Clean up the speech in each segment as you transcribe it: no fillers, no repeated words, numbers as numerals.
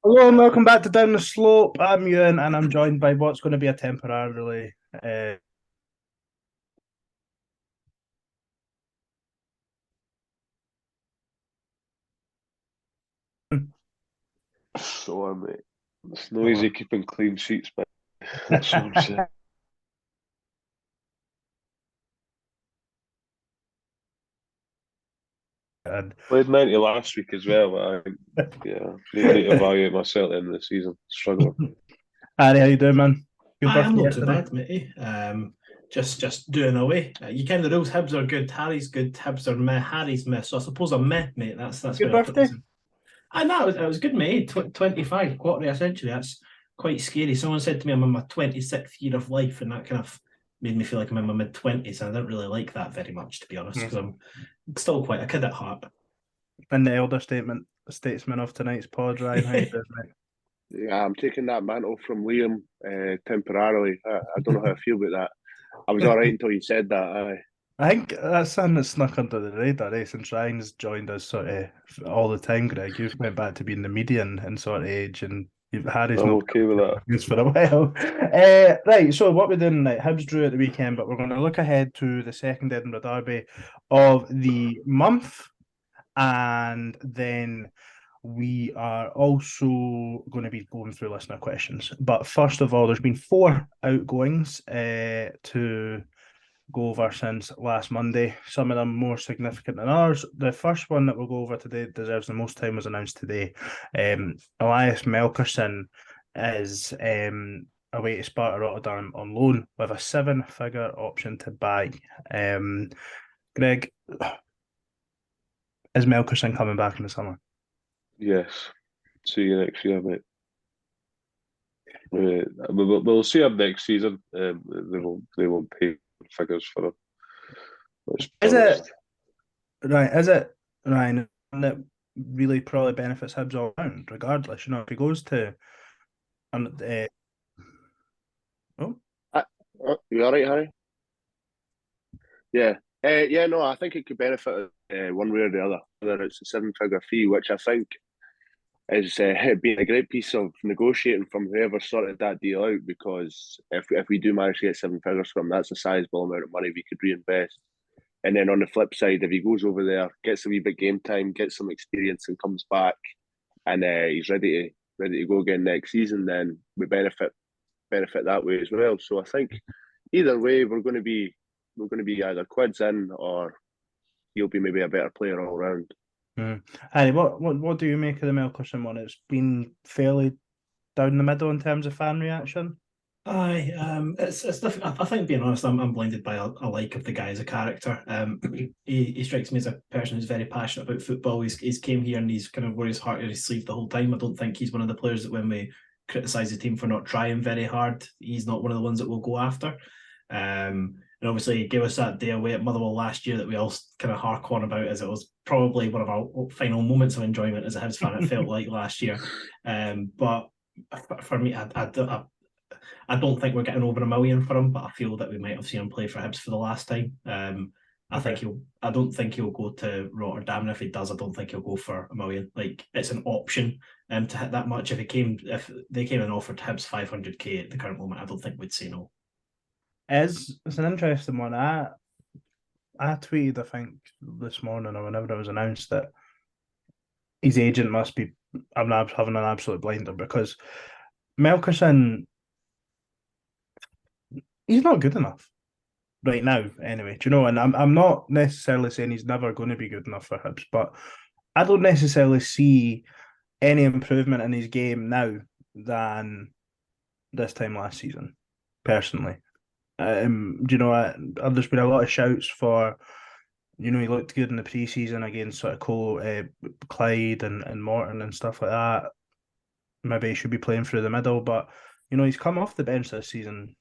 Hello and welcome back to Down the Slope. I'm Ewan and I'm joined by what's going to be a temporarily So, mate. It's no easy keeping clean sheets, but that's what I'm saying. and Played 90 last week as well, but yeah, need to evaluate myself at the end of the season. Struggling. Harry, how you doing, man? Good I'm birthday not too yesterday. bad, matey. Just doing away. You kind of the rules. Hibs are good. Harry's good. Hibs are meh. Harry's meh. So I suppose I'm meh, mate. That's Good where I put this birthday? in. And it was good, mate. 25, quarter of a century. That's quite scary. Someone said to me I'm in my 26th year of life, and that kind of made me feel like I'm in my mid 20s. And I didn't really like that very much, to be honest, Hmm. because I'm still quite a kid at heart. And the elder statesman of tonight's pod, Ryan, how you doing, mate? Yeah, I'm taking that mantle from Liam temporarily. I don't know how I feel about that. I was all right until you said that. I think that's something that snuck under the radar, since Ryan's joined us sort of all the time, Greg. You've went back to being the median in sort of age, and Harry's I'm not okay with that. been for a while. Right, so what we're doing tonight, Hibs drew at the weekend, but we're going to look ahead to the second Edinburgh derby of the month, and then we are also going to be going through listener questions. But first of all, there's been four outgoings to go over since last Monday. Some of them more significant than others. The first one that we'll go over today deserves the most time was announced today. Elias Melkerson is away to Sparta Rotterdam on loan with a seven-figure option to buy. Greg, is Melkerson coming back in the summer? Yes. See you next year, mate. We'll see him next season. They won't pay figures for him. Let's be Is it honest. right? Is it Ryan that really probably benefits Hibs all round, regardless? You know, if he goes to and oh, You all right, Harry? Yeah. Yeah, no, I think it could benefit one way or the other. Whether it's a seven-figure fee, which I think is being a great piece of negotiating from whoever sorted that deal out. Because if we do manage to get seven figures from, that's a sizable amount of money we could reinvest. And then on the flip side, if he goes over there, gets a wee bit game time, gets some experience, and comes back, and he's ready to go again next season, then we benefit that way as well. So I think either way, we're going to be either quids in or he'll be maybe a better player all round. mm. Harry, what do you make of the Melkerson one? It's been fairly down the middle in terms of fan reaction. It's different. I think, being honest, I'm blinded by a like of the guy as a character. He strikes me as a person who's very passionate about football. He's came here and he's kind of wore his heart on his sleeve the whole time. I don't think he's one of the players that when we criticise the team for not trying very hard, he's not one of the ones that we'll go after. And obviously, he gave us that day away at Motherwell last year that we all kind of hark on about, as it was probably one of our final moments of enjoyment as a Hibs fan. It felt like last year, but for me, I don't think we're getting over 1 million for him, but I feel that we might have seen him play for Hibs for the last time. Okay. I don't think he'll go to Rotterdam, and if he does, I don't think he'll go for 1 million. Like, it's an option to hit that much. If they came and offered Hibs 500k at the current moment, I don't think we'd say no. It's an interesting one. I tweeted, I think, this morning or whenever it was announced that his agent must be having an absolute blinder because Melkerson, he's not good enough right now, anyway. Do you know? And I'm not necessarily saying he's never going to be good enough for Hibs, but I don't necessarily see any improvement in his game now than this time last season, personally. Do you know, there's been a lot of shouts for, he looked good in the preseason against sort of Clyde and Morton and stuff like that. Maybe he should be playing through the middle, but he's come off the bench this season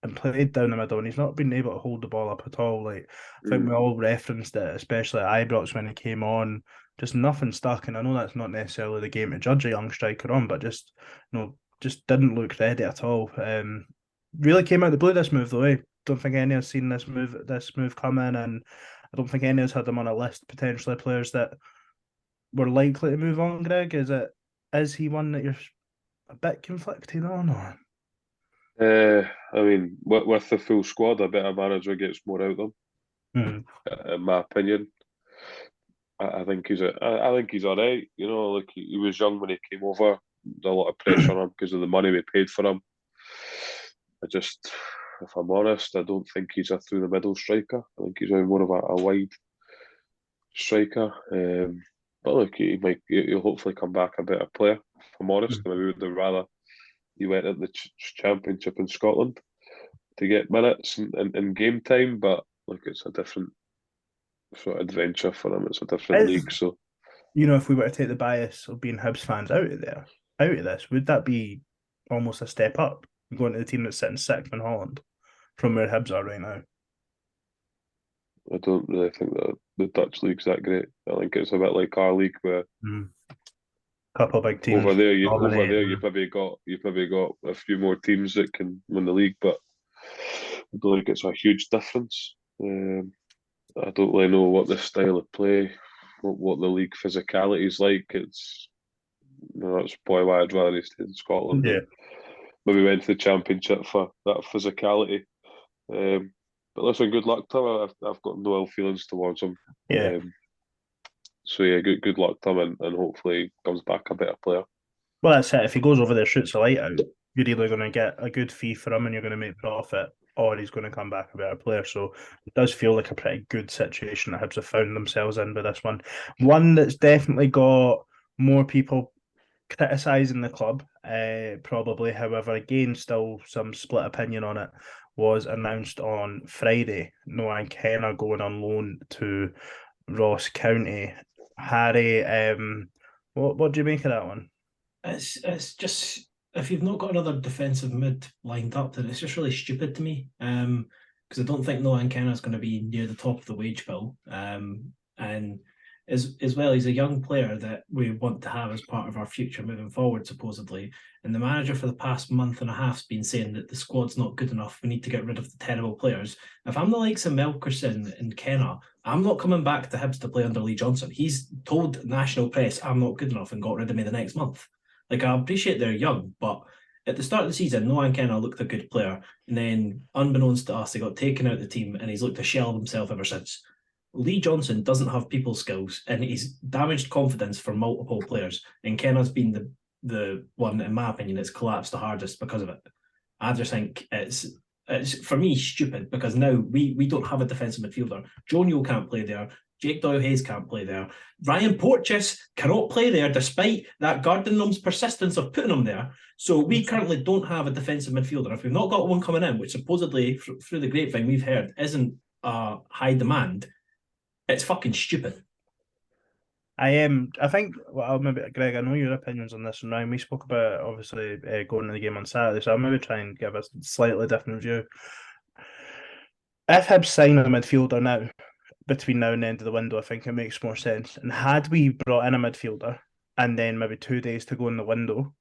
and played down the middle, and he's not been able to hold the ball up at all. Like, I think Mm. we all referenced it, especially at Ibrox when he came on. Just nothing stuck, and I know that's not necessarily the game to judge a young striker on, but just didn't look ready at all. Really came out the blue this move though. Don't think any has seen this move coming, and I don't think any has had them on a list potentially players that were likely to move on. Greg, is it? is he one that you're a bit conflicted on? Or? I mean, with the full squad, I bet a manager gets more out of them. In my opinion, I think I think he's all right. You know, like he was young when he came over. There's a lot of pressure on him because of the money we paid for him. If I'm honest, I don't think he's a through the middle striker. I think he's more of a wide striker. But look, he'll hopefully come back a better player. If I'm honest, I maybe would have rather he went at the championship in Scotland to get minutes and game time. But look, it's a different sort of adventure for him. It's a different league. So, you know, if we were to take the bias of being Hibs fans out of this, would that be almost a step up going to the team that's sitting sixth in Holland from where Hibs are right now? I don't really think that the Dutch league's that great. I think it's a bit like our league where couple of big teams over there. You've probably got a few more teams that can win the league, but I don't think it's a huge difference. I don't really know what the style of play, what the league physicality is like. It's that's probably why I'd rather stay in Scotland. Yeah. Maybe went to the championship for that physicality. But listen, good luck to him. I've got no ill feelings towards him. Yeah. So yeah, good luck to him, and hopefully comes back a better player. Well, that's it. If he goes over there, shoots the light out, you're either going to get a good fee for him and you're going to make profit, or he's going to come back a better player. So it does feel like a pretty good situation that Hibs have found themselves in with this one. One that's definitely got more people criticising the club, probably. However, again, still some split opinion on it. Was announced on Friday. Noah Kenna going on loan to Ross County. Harry, what do you make of that one? It's just, if you've not got another defensive mid lined up, then it's just really stupid to me. Because I don't think Noah Kenna is going to be near the top of the wage bill. And as well, he's a young player that we want to have as part of our future moving forward, supposedly. And the manager for the past month and a half has been saying that the squad's not good enough. We need to get rid of the terrible players. If I'm the likes of Melkerson and Kenna, I'm not coming back to Hibs to play under Lee Johnson. He's told national press I'm not good enough and got rid of me the next month. Like, I appreciate they're young, but at the start of the season, Noah Kenna looked a good player. And then, unbeknownst to us, he got taken out of the team and he's looked a shell of himself ever since. Lee Johnson doesn't have people skills and he's damaged confidence for multiple players. And Kenna's been the one, in my opinion, that's collapsed the hardest because of it. I just think it's for me stupid because now we don't have a defensive midfielder. Joe Newell can't play there. Jake Doyle-Hayes can't play there. Ryan Porteous cannot play there despite that Garden Gnome's persistence of putting him there. So we currently don't have a defensive midfielder. If we've not got one coming in, which supposedly through the grapevine we've heard isn't high demand, it's fucking stupid. I think, well, maybe, Greg, I know your opinions on this, and Ryan, we spoke about obviously going to the game on Saturday, so I'll maybe try and give a slightly different view. If Hibs sign a midfielder now, between now and the end of the window, I think it makes more sense. And had we brought in a midfielder and then maybe 2 days to go in the window,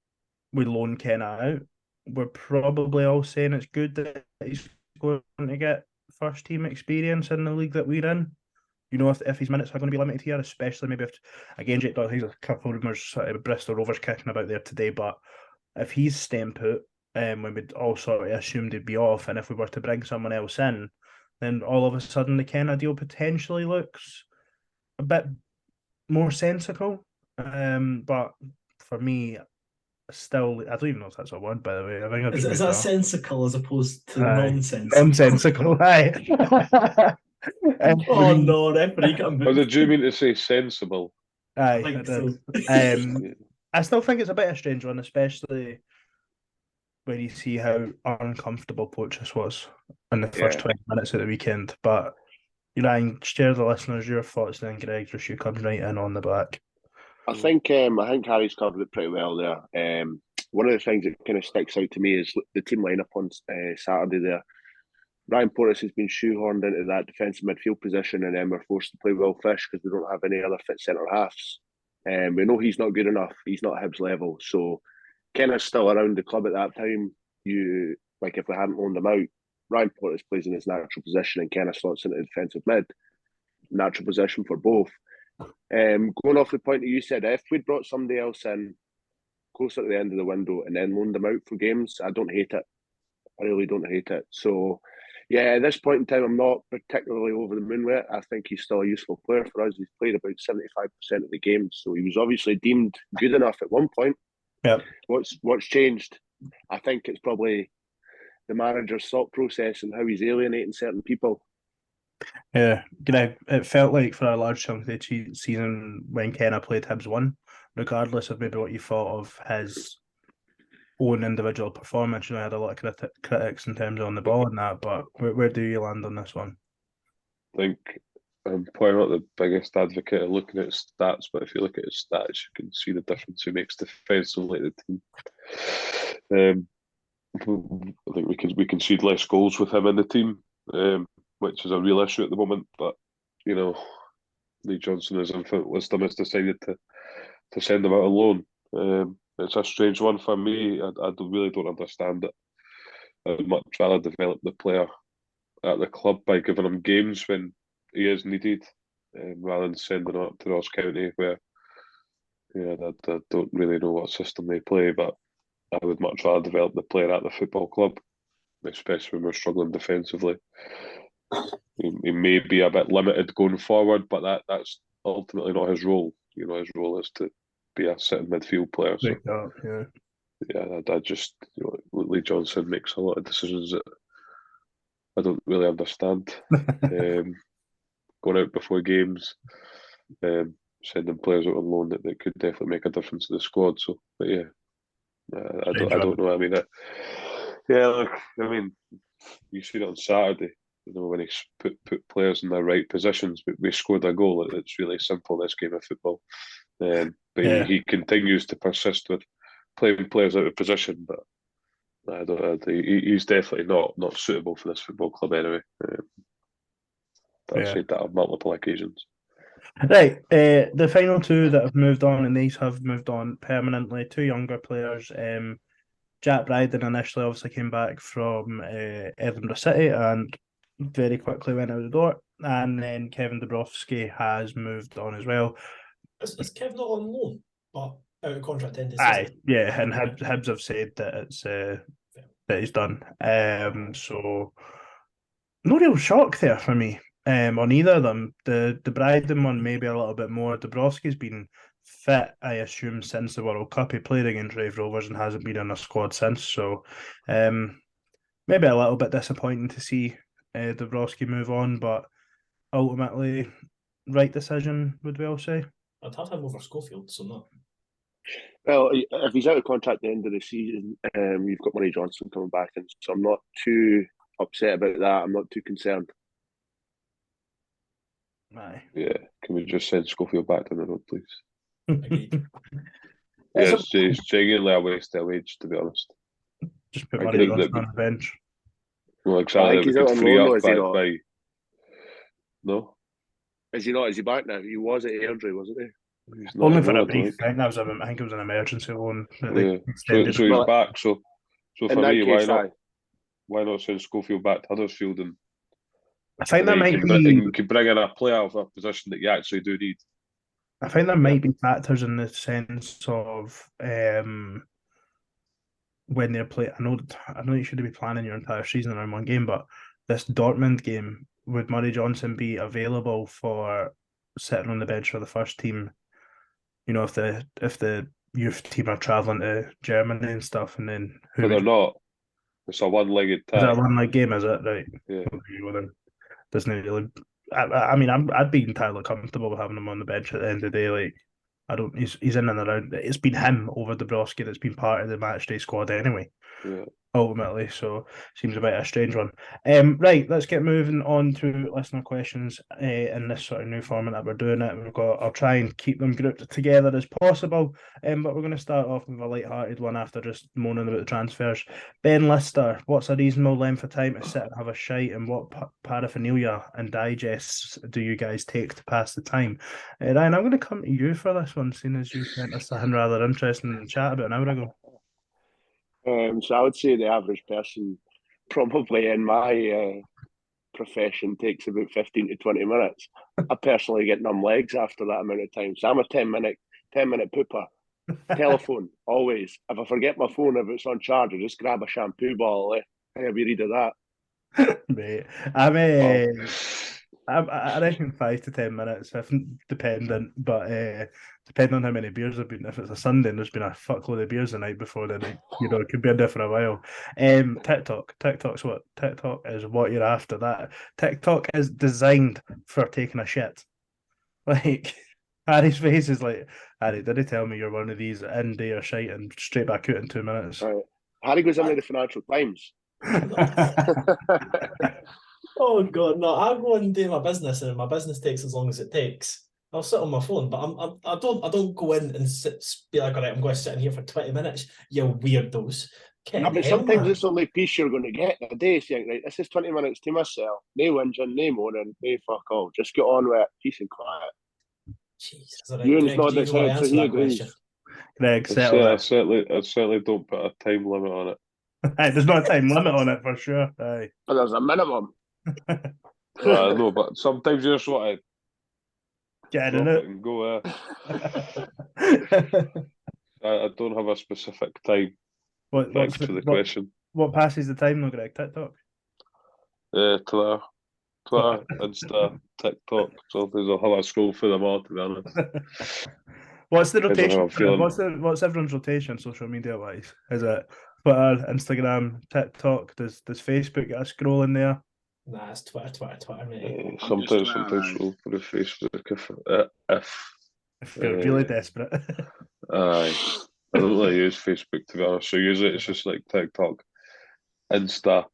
we loan Kenna out, we're probably all saying it's good that he's going to get first team experience in the league that we're in. You know, if his minutes are going to be limited here, especially maybe if, again, Jake Doyle-Hayes, a couple of rumours Bristol Rovers kicking about there today, but if he's staying put, when we'd all sort of assumed he'd be off, and if we were to bring someone else in, then all of a sudden the Kenna deal potentially looks a bit more sensical. But for me, still, I don't even know if that's a word, by the way. I think is that sensical as opposed to nonsense? Nonsensical, aye. Oh no, referee got Or did you mean to say sensible? Aye, I did. So. I still think it's a bit of a strange one, especially when you see how uncomfortable Porteous was in the first 20 minutes of the weekend. But you know, share the listeners your thoughts, then Greg, just you come right in on the back. I think Harry's covered it pretty well there. One of the things that kind of sticks out to me is the team lineup on Saturday there. Ryan Porteous has been shoehorned into that defensive midfield position, and then we're forced to play Will Fish because we don't have any other fit centre halves. We know he's not good enough. He's not Hibs level. So Kenna's still around the club at that time. If we hadn't loaned him out, Ryan Porteous plays in his natural position, and Kenna slots into defensive mid. Natural position for both. Going off the point that you said, if we'd brought somebody else in closer to the end of the window and then loaned him out for games. I don't hate it. I really don't hate it. So, yeah, at this point in time, I'm not particularly over the moon with it. I think he's still a useful player for us. He's played about 75% of the games, so he was obviously deemed good enough at one point. Yeah. What's changed? I think it's probably the manager's thought process and how he's alienating certain people. Yeah, it felt like for a large chunk of the season when Kenna played Hibs 1, regardless of maybe what you thought of his own individual performance, I had a lot of critics in terms of on the ball and that, but where do you land on this one? I think I'm probably not the biggest advocate of looking at stats, but if you look at his stats, you can see the difference he makes defensively to the team. I think we concede less goals with him in the team, which is a real issue at the moment. But Lee Johnson, his infinite wisdom, has decided to send him out alone. It's a strange one for me. I really don't understand it. I would much rather develop the player at the club by giving him games when he is needed, rather than sending him up to Ross County, where I don't really know what system they play, but I would much rather develop the player at the football club, especially when we're struggling defensively. He may be a bit limited going forward, but that's ultimately not his role. His role is to be a sitting midfield player. So, I just Lee Johnson makes a lot of decisions that I don't really understand. Going out before games, sending players out on loan that could definitely make a difference to the squad. So, but yeah, I don't know. I mean, you see it on Saturday. When he put players in the right positions, but we scored a goal. It's really simple, this game of football. But he continues to persist with playing players out of position. But he's definitely not suitable for this football club anyway. I've said that on multiple occasions. Right, the final two that have moved on, and these have moved on permanently. Two younger players. Jack Bryden initially obviously came back from Edinburgh City and very quickly went out the door, and then Kevin Dabrowski has moved on as well. Is Kevin not on loan, but out of contract end? Yeah, and Hibs have said that it's that he's done. So no real shock there for me on either of them. The Bryden one maybe a little bit more. Dabrowski's been fit, I assume, since the World Cup. He played against Rave Rovers and hasn't been in a squad since. So maybe a little bit disappointing to see Dabrowski move on, but ultimately, right decision, would we all say? I'd have him over Schofield, so not. Well, if he's out of contract at the end of the season, you've got Murray Johnson coming back in, so I'm not too upset about that. I'm not too concerned. Aye. Yeah, can we just send Schofield back down the road, please? Agreed. It's genuinely a waste of wage, to be honest. Just put Murray Johnson on the bench. Well, exactly. He's out on loan, is he not? No? Is he not? Is he back now? He was at Airdrie, wasn't he? Only for a brief thing. I think it was an emergency loan. So he's back. So for me, case, why not send Schofield back to Huddersfield? And I think that might be. You can bring in a player of a position that you actually do need. I think there might be factors in the sense of when they're playing. I know you shouldn't be planning your entire season around one game, but this Dortmund game, would Murray Johnson be available for sitting on the bench for the first team? If the youth team are travelling to Germany and stuff, and then but they're not. It's a one-legged tie. Is that a one-leg game? Is it right? Yeah. Well, then doesn't really. I mean, I'd be entirely comfortable with having him on the bench at the end of the day. Like, he's in and around. It's been him over Dabrowski that's been part of the matchday squad anyway. Yeah. Ultimately, so seems a bit of a strange one. Right, let's get moving on to listener questions in this sort of new format that we're doing it. I'll try and keep them grouped together as possible, but we're going to start off with a light-hearted one after just moaning about the transfers. Ben Lister, what's a reasonable length of time to sit and have a shite, and what paraphernalia and digests do you guys take to pass the time? Ryan, I'm going to come to you for this one, seeing as you sent us something rather interesting in the chat about an hour ago. So I would say the average person, probably in my profession, takes about 15 to 20 minutes. I personally get numb legs after that amount of time. So I'm a 10-minute pooper. Telephone, always. If I forget my phone, if it's on charge, I just grab a shampoo bottle. Hey, have you read of that? Mate, I'm Oh. I reckon 5 to 10 minutes, if dependent, but depending on how many beers I've been. If it's a Sunday and there's been a fuckload of beers the night before, then it could be in there for a while. TikTok is what you're after. That TikTok is designed for taking a shit. Like Harry's face is like, Harry, did he tell me you're one of these in day or shite and straight back out in 2 minutes? Right. Harry goes into the Financial Times. Oh God, no! I go and do my business, and my business takes as long as it takes. I'll sit on my phone, but I don't go in and be like, all right, I'm going to sit in here for 20 minutes. You weirdos. No, but sometimes it's the only piece you're going to get in a day. So you think, right, this is 20 minutes to myself. No whinging, no moaning, no fuck all. Just get on with it, peace and quiet. Jesus, right. Ewan's nodding his head, so he agrees. Greg, settle I it. certainly don't put a time limit on it. There's not a time limit on it for sure. Aye. But there's a minimum. I know, but sometimes you just want to Get drop in it it. and go. I don't have a specific time. Thanks for the question. What passes the time though, Greg? TikTok? Twitter, Insta, TikTok. Sometimes I'll have a scroll through them all, to be honest. What's the Depends on how rotation? I'm feeling. What's everyone's rotation social media wise? Is it Twitter, Instagram, TikTok? Does Facebook get a scroll in there? Nah, it's Twitter, mate. Sometimes scroll through Facebook If you're really desperate. Aye. I don't really use Facebook, to be honest. So usually it's just like TikTok, Insta.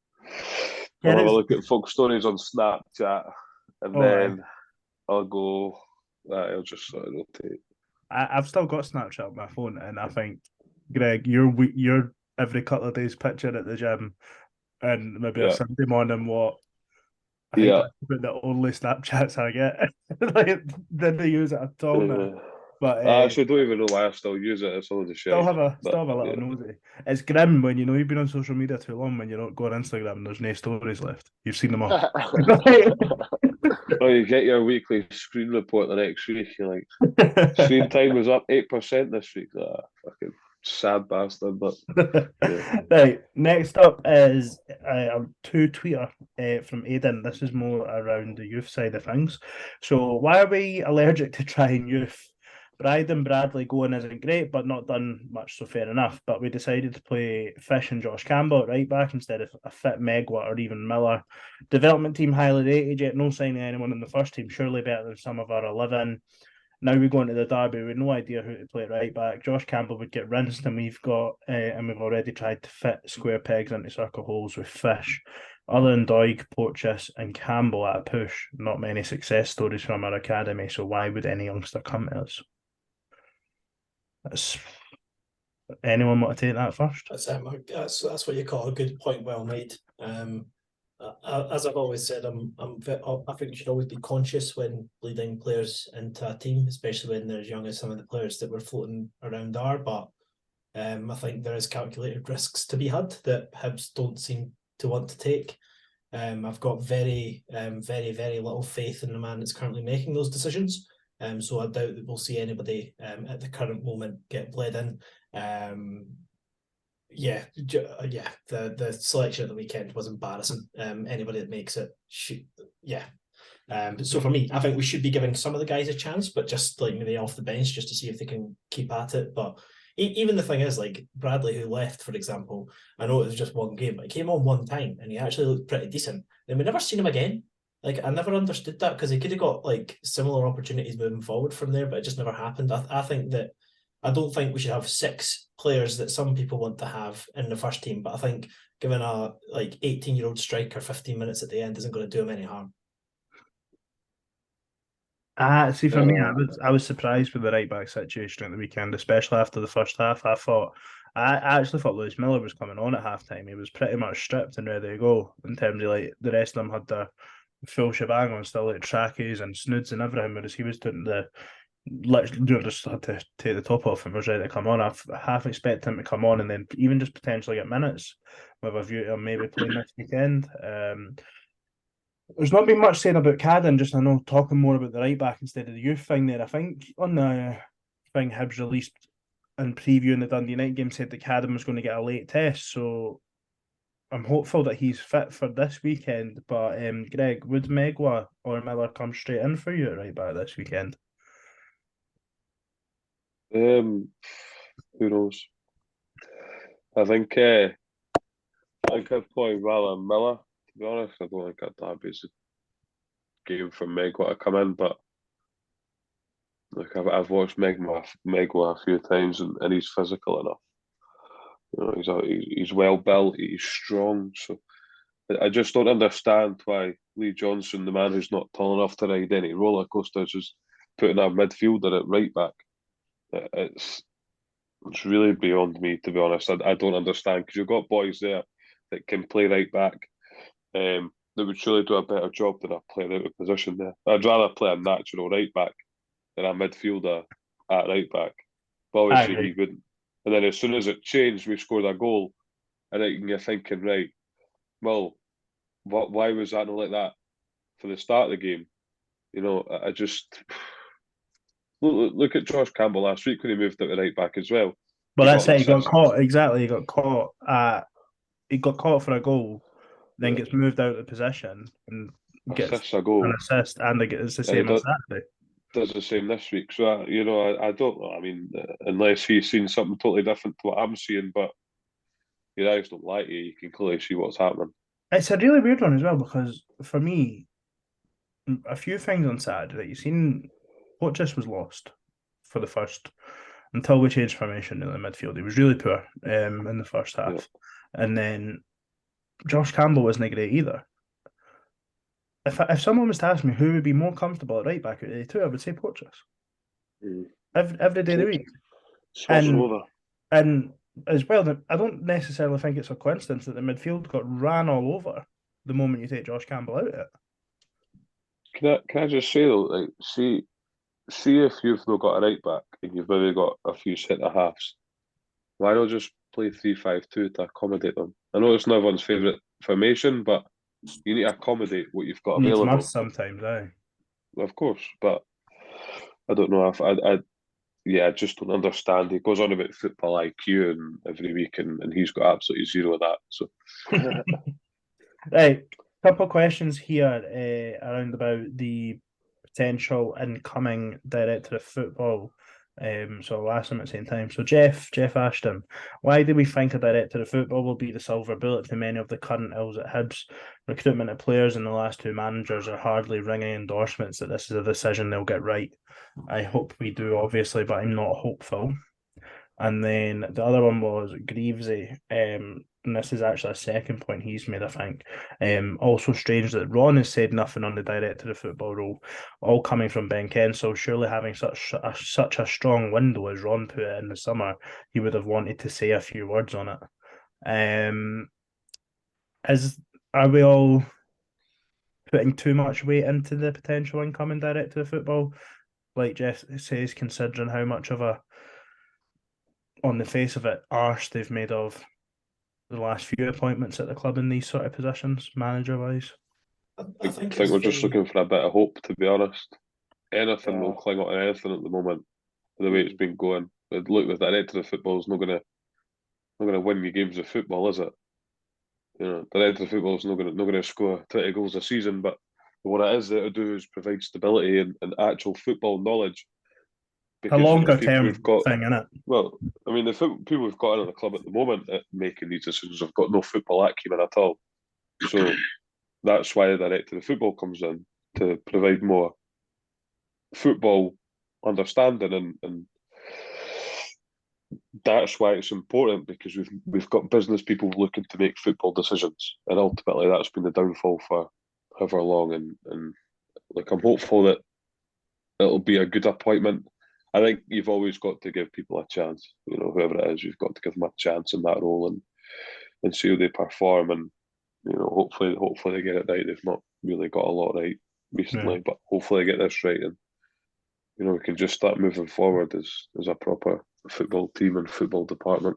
I'll have a look at folk stories on Snapchat, and then I'll go. I'll just sort of rotate. I've still got Snapchat on my phone, and I think, Greg, you're every couple of days picture at the gym, and maybe a Sunday morning what. I think that's about the only Snapchats I get. Like, didn't use it at all now. But I actually don't even know why I still use it. It's only the shit. Still have a little nosy. It's grim when you've been on social media too long when you don't go on Instagram and there's no stories left. You've seen them all. Well, you get your weekly screen report the next week. You're like, screen time was up 8% this week. Fucking sad bastard. But Right. Next up is a two-tweeter from Aidan. This is more around the youth side of things. So, why are we allergic to trying youth? Bryden Bradley going isn't great, but not done much, so fair enough. But we decided to play Fish and Josh Campbell at right back instead of a fit Megwa or even Miller. Development team highly rated, yet no signing anyone in the first team. Surely better than some of our 11. Now we go into the derby with no idea who to play at right back. Josh Campbell would get rinsed, and we've already tried to fit square pegs into circle holes with Fish. Other than Doig, Porteous, and Campbell at a push, not many success stories from our academy. So why would any youngster come to us? Anyone want to take that first? That's what you call a good point, well made. As I've always said, I think you should always be conscious when leading players into a team, especially when they're as young as some of the players that were floating around are. But I think there is calculated risks to be had that Hibs don't seem to want to take. I've got very, very, very little faith in the man that's currently making those decisions. So I doubt that we'll see anybody at the current moment get bled in. The selection at the weekend was embarrassing. Anybody that makes it so for me, I think we should be giving some of the guys a chance, but just like maybe off the bench just to see if they can keep at it. But even the thing is, like Bradley, who left, for example, I know it was just one game, but he came on one time and he actually looked pretty decent. And we never seen him again. Like, I never understood that because he could have got like similar opportunities moving forward from there, but it just never happened. I don't think we should have 6 players that some people want to have in the first team, but I think giving a 18-year-old striker 15 minutes at the end isn't going to do him any harm. See, for me, I was surprised with the right back situation at the weekend, especially after the first half. I actually thought Lewis Miller was coming on at halftime. He was pretty much stripped and ready to go. In terms of like the rest of them had the full shebang on, still like trackies and snoods and everything, whereas he was doing just had to take the top off and was ready to come on. I half expect him to come on and then even just potentially get minutes with a view to maybe playing this weekend. There's not been much saying about Cadden, just I know talking more about the right back instead of the youth thing there. I think on the thing Hibs released and previewing the Dundee United game said that Cadden was going to get a late test, so I'm hopeful that he's fit for this weekend. But Greg, would Megwa or Miller come straight in for you at right back this weekend? Who knows? I think I'd probably rather Miller, to be honest. I don't think Derby's a game for Megwa to come in, but like I've watched Megwa a few times, and he's physical enough. You know, he's well built, he's strong. So I just don't understand why Lee Johnson, the man who's not tall enough to ride any roller coasters, is putting a midfielder at right back. It's really beyond me, to be honest. I don't understand, because you've got boys there that can play right back, that would surely do a better job than a player out of position there. I'd rather play a natural right back than a midfielder at right back. But obviously he wouldn't. And then as soon as it changed, we scored a goal, and then you're thinking, right, well, why was that not like that for the start of the game? You know, I just look at Josh Campbell last week when he moved out to right back as well. Well, that's it. He got caught. Exactly, he got caught. He got caught for a goal, then gets moved out of position and gets a goal, an assist, and it's the same on Saturday. Does the same this week. So I don't know. I mean, unless he's seen something totally different to what I'm seeing, but your eyes don't lie to you. You can clearly see what's happening. It's a really weird one as well, because for me, a few things on Saturday that you've seen, what just was lost for the first, until we changed formation in the midfield. He was really poor in the first half. And then Josh Campbell wasn't great either. If someone was to ask me who would be more comfortable at right back out of the two, I would say Porteous. Every day of the week. And as well, I don't necessarily think it's a coincidence that the midfield got ran all over the moment you take Josh Campbell out of it. Can I just say though, like, see if you've not got a right back and you've maybe got a few centre halves, why not just play 3-5-2 to accommodate them? I know it's not everyone's favourite formation, but you need to accommodate what you've got available. Needs must sometimes, aye. Of course, but I don't know if I just don't understand. He goes on about football IQ and every week, and he's got absolutely zero of that. So, right, couple of questions here around about the potential incoming director of football. So I'll ask them at the same time. So Jeff Ashton, why do we think a director of football will be the silver bullet to many of the current ills at Hibs? Recruitment of players and the last two managers are hardly ringing endorsements that this is a decision they'll get right. I hope we do, obviously, but I'm not hopeful. And then the other one was Greavesy, and this is actually a second point he's made, I think. Also strange that Ron has said nothing on the director of football role, all coming from Ben Kensel. Surely having such a strong window as Ron put it in the summer, he would have wanted to say a few words on it. Are we all putting too much weight into the potential incoming director of football? Like Jeff says, considering how much of a, on the face of it, arse they've made of the last few appointments at the club in these sort of positions, manager-wise. I think we're just looking for a bit of hope, to be honest. Anything will cling on to anything at the moment, the way it's been going. But look, the director of football is not going to win you games of football, is it? You know, the director of football is not going to score 20 goals a season, but what it is there to do is provide stability and actual football knowledge. Because a longer term thing, innit? Well, I mean, the people we've got in the club at the moment at making these decisions have got no football acumen at all. So that's why the director of football comes in, to provide more football understanding, and that's why it's important, because we've got business people looking to make football decisions, and ultimately that's been the downfall for however long. And like, I'm hopeful that it'll be a good appointment. I think you've always got to give people a chance. You know, whoever it is, you've got to give them a chance in that role and see how they perform. And you know, hopefully they get it right. They've not really got a lot right recently, but hopefully they get this right, and you know, we can just start moving forward as a proper football team and football department.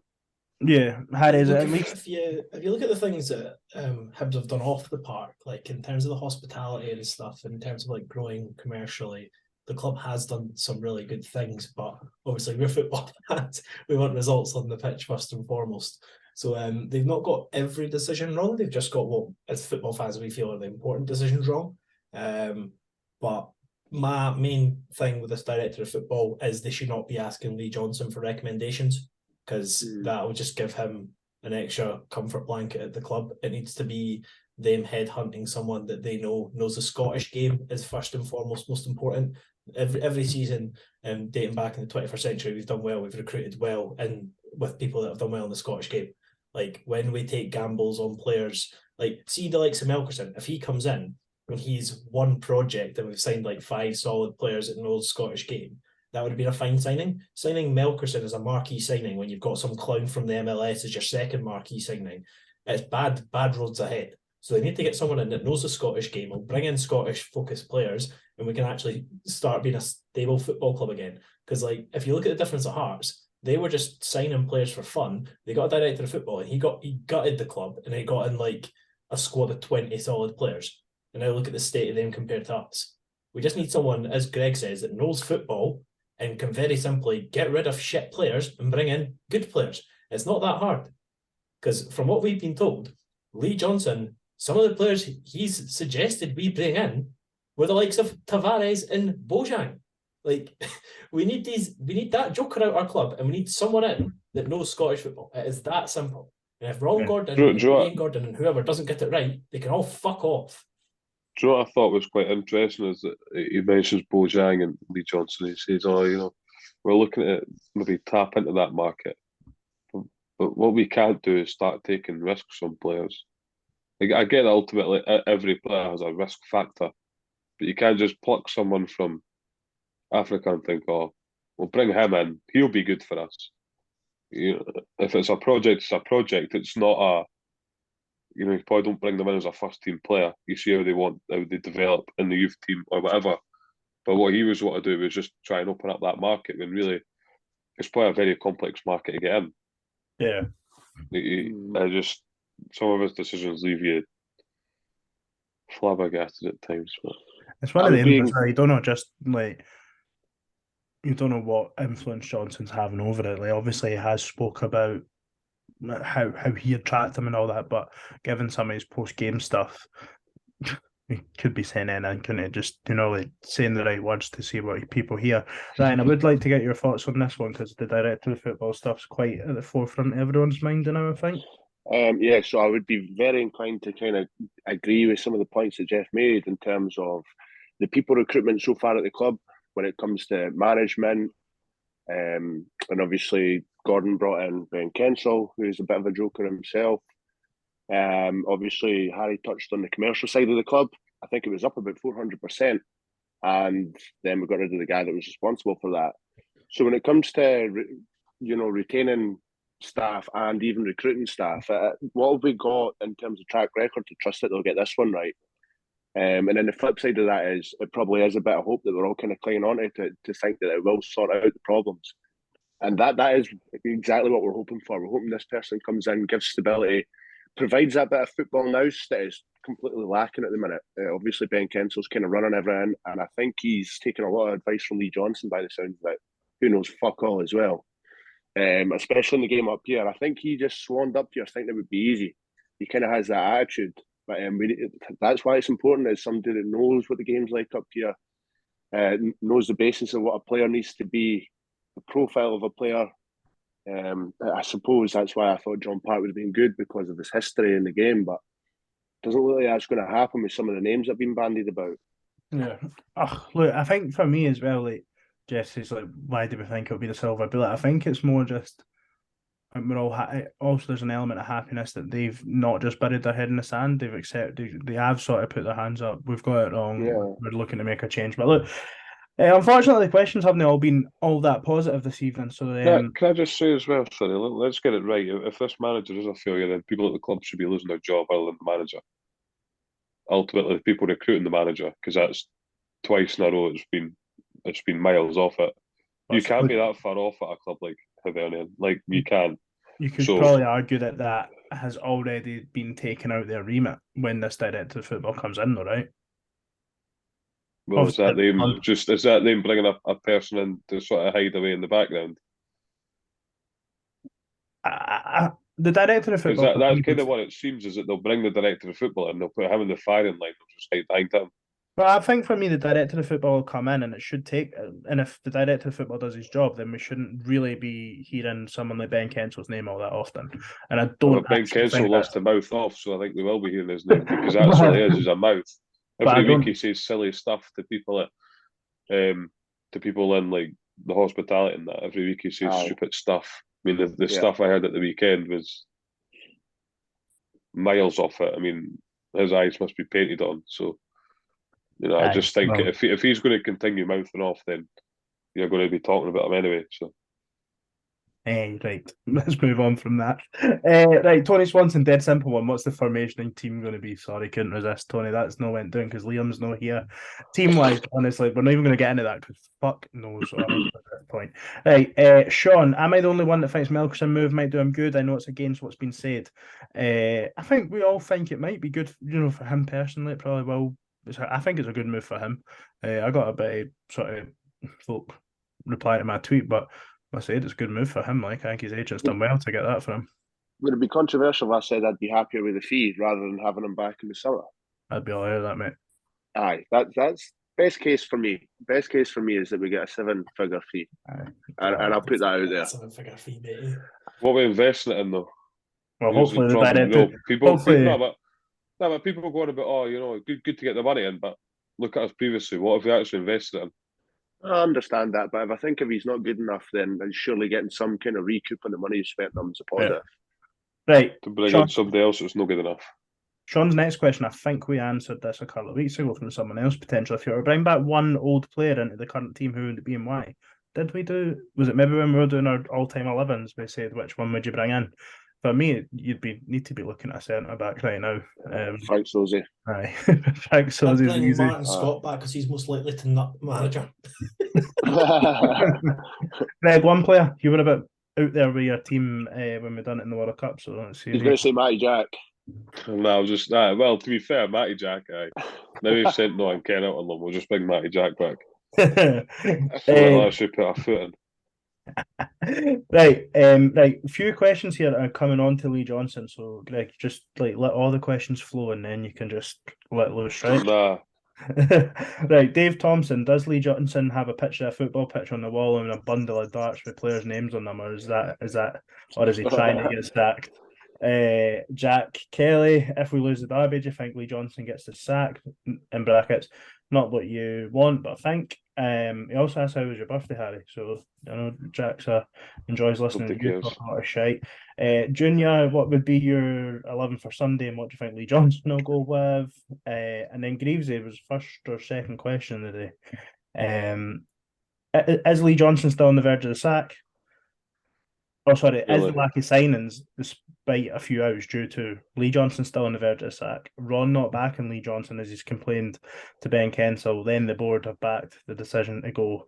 Yeah, Harry, is it at least if you look at the things that Hibs have done off the park, like in terms of the hospitality and stuff, in terms of like growing commercially, the club has done some really good things, but obviously we're football fans. We want results on the pitch first and foremost. So they've not got every decision wrong. They've just got what, as football fans, we feel are the important decisions wrong. But my main thing with this director of football is they should not be asking Lee Johnson for recommendations, because that will just give him an extra comfort blanket at the club. It needs to be them headhunting someone that they knows the Scottish game is first and foremost most important. Every season, dating back in the 21st century, we've done well. We've recruited well, and with people that have done well in the Scottish game. Like when we take gambles on players, like see the likes of Melkerson, if he comes in when he's one project and we've signed like 5 solid players that know the Scottish game, that would have been a fine signing. Signing Melkerson as a marquee signing when you've got some clown from the MLS as your second marquee signing, it's bad roads ahead. So they need to get someone in that knows the Scottish game, will bring in Scottish focused players, and we can actually start being a stable football club again. Because like if you look at the difference at Hearts, they were just signing players for fun. They got a director of football and he gutted the club, and he got in like a squad of 20 solid players. And now look at the state of them compared to us. We just need someone, as Greg says, that knows football and can very simply get rid of shit players and bring in good players. It's not that hard. Because from what we've been told, Lee Johnson, some of the players he's suggested we bring in were the likes of Tavares and Bojang. Like, we need that joker out our club, and we need someone in that knows Scottish football. It is that simple. And if Ron Gordon, Ian Gordon, and whoever doesn't get it right, they can all fuck off. Do you know what I thought was quite interesting is that he mentions Bojang and Lee Johnson. He says, we're looking at maybe tap into that market. But what we can't do is start taking risks on players. Like, I get that ultimately every player has a risk factor, but you can't just pluck someone from Africa and think, we'll bring him in. He'll be good for us. If it's a project, it's a project. It's not a, you probably don't bring them in as a first team player. You see how they develop in the youth team or whatever. But what he was wanting to do was just try and open up that market when really it's probably a very complex market to get in. Yeah. Some of his decisions leave you flabbergasted at times. But it's one of the things you don't know, just like you don't know what influence Johnson's having over it. Like obviously he has spoke about how he attracted him and all that, but given some of his post game stuff, he could be saying anything, couldn't it? Just like saying the right words to see what people hear. Ryan, I would like to get your thoughts on this one because the director of football stuff's quite at the forefront of everyone's mind now, I think. So I would be very inclined to kind of agree with some of the points that Jeff made in terms of the people recruitment so far at the club when it comes to management. And obviously Gordon brought in Ben Kensel, who's a bit of a joker himself. Obviously Harry touched on the commercial side of the club. I think it was up about 400%. And then we got rid of the guy that was responsible for that. So when it comes to, retaining staff and even recruiting staff, what have we got in terms of track record to trust that they'll get this one right? And then the flip side of that is it probably is a bit of hope that we're all kind of clinging on to think that it will sort out the problems. And that is exactly what we're hoping for. We're hoping this person comes in, gives stability, provides that bit of football nous that is completely lacking at the minute. Obviously, Ben Kensel's kind of running everything, and I think he's taken a lot of advice from Lee Johnson by the sounds of it, who knows fuck all as well. Especially in the game up here. I think he just swanned up here thinking it would be easy. He kind of has that attitude. But that's why it's important as somebody that knows what the game's like up here, knows the basis of what a player needs to be, the profile of a player. I suppose that's why I thought John Park would have been good because of his history in the game, but it doesn't look like that's going to happen with some of the names that have been bandied about. Yeah. Look, I think for me as well, like Jeff says, like, why do we think it'll be the silver bullet? I think it's more just we're all also there's an element of happiness that they've not just buried their head in the sand. They've accepted. They have sort of put their hands up. We've got it wrong. Yeah. We're looking to make a change. But look, unfortunately, the questions haven't all been all that positive this evening. So can I just say as well, sorry, let's get it right. If this manager is a failure, then people at the club should be losing their job other than the manager. Ultimately, the people recruiting the manager, because that's twice in a row it's been miles off it. You can't be that far off at a club like Hibernian. Like, you can. You could probably argue that has already been taken out their remit when this director of football comes in, though, right? Well, is that them Obviously, just is that them bringing a person in to sort of hide away in the background? the director of Because football. that's kind of what it seems, is that they'll bring the director of football and they'll put him in the firing line. They'll just hide behind him. Well, I think for me, the director of football will come in, and it should take. And if the director of football does his job, then we shouldn't really be hearing someone like Ben Kensel's name all that often. And I don't. Ben actually Kensel think lost that's- the mouth off, so I think we will be hearing his name because that's all he is. He's a mouth. But I Every week don't- he says silly stuff to people to people in like the hospitality and that. Every week he says stupid stuff. I mean, the stuff I heard at the weekend was miles off it. I mean, his eyes must be painted on. So, I just think if he's going to continue mouthing off, then you're going to be talking about him anyway. So, right. Let's move on from that. Right, Tony Swanson, dead simple one. What's the formation team going to be? Sorry, couldn't resist, Tony. That's no went down because Liam's not here. Team-wise, honestly, we're not even going to get into that because fuck knows at this point. Right, Sean, am I the only one that thinks Melkerson move might do him good? I know it's against what's been said. I think we all think it might be good, for him personally. It probably will. I think it's a good move for him. I got a bit of sort of folk reply to my tweet, but I said it's a good move for him. Like, I think his agent's done well to get that for him. Would it be controversial if I said I'd be happier with the fee rather than having him back in the summer? I'd be all right with that, mate. Aye, that's best case for me. Best case for me is that we get a 7-figure fee, and I'll put that out there. 7-figure fee, mate. what we're investing it in though? Well, Here's hopefully the the problem. director. But people go on about, good to get the money in, but look at us previously. What have we actually invested it in? I understand that, but if he's not good enough, then surely getting some kind of recoup on the money you spent on him is a positive. Right. To bring in somebody else that's not good enough. Sean's next question, I think we answered this a couple of weeks ago from someone else potentially. If you were to bring back one old player into the current team, who would it be and why? Did we do? Was it maybe when we were doing our all-time 11s? We said which one would you bring in? For me, you'd need to be looking at a centre back right now. Frank Sosie. Aye, Frank Sosie's bring easy. Martin Scott back because he's most likely to nut the manager. Greg, one player you were a bit out there with your team when we done it in the World Cup. So let's see. He's going to say Matty Jack. No, well, to be fair, Matty Jack, now we've sent Noah Ken out on them, we'll just bring Matty Jack back. I feel like I should put our foot in. Right. A few questions here are coming on to Lee Johnson. So, Greg, just let all the questions flow and then you can just let loose, right? Nah. Right. Dave Thompson, does Lee Johnson have a football picture on the wall and a bundle of darts with players' names on them, or is he trying to get stacked? Jack Kelly, if we lose the derby, do you think Lee Johnson gets the sack? In brackets, not what you want, but I think. He also asked how was your birthday, Harry. So Jack's enjoys listening to you talk a lot of shite. Junior, what would be your 11 for Sunday, and what do you think Lee Johnson will go with? And then Greavesy was first or second question of the day. Is Lee Johnson still on the verge of the sack? Oh, sorry, is the lack of signings, despite a few outs due to Lee Johnson still on the verge of the sack, Ron not backing Lee Johnson as he's complained to Ben Kensel, then the board have backed the decision to go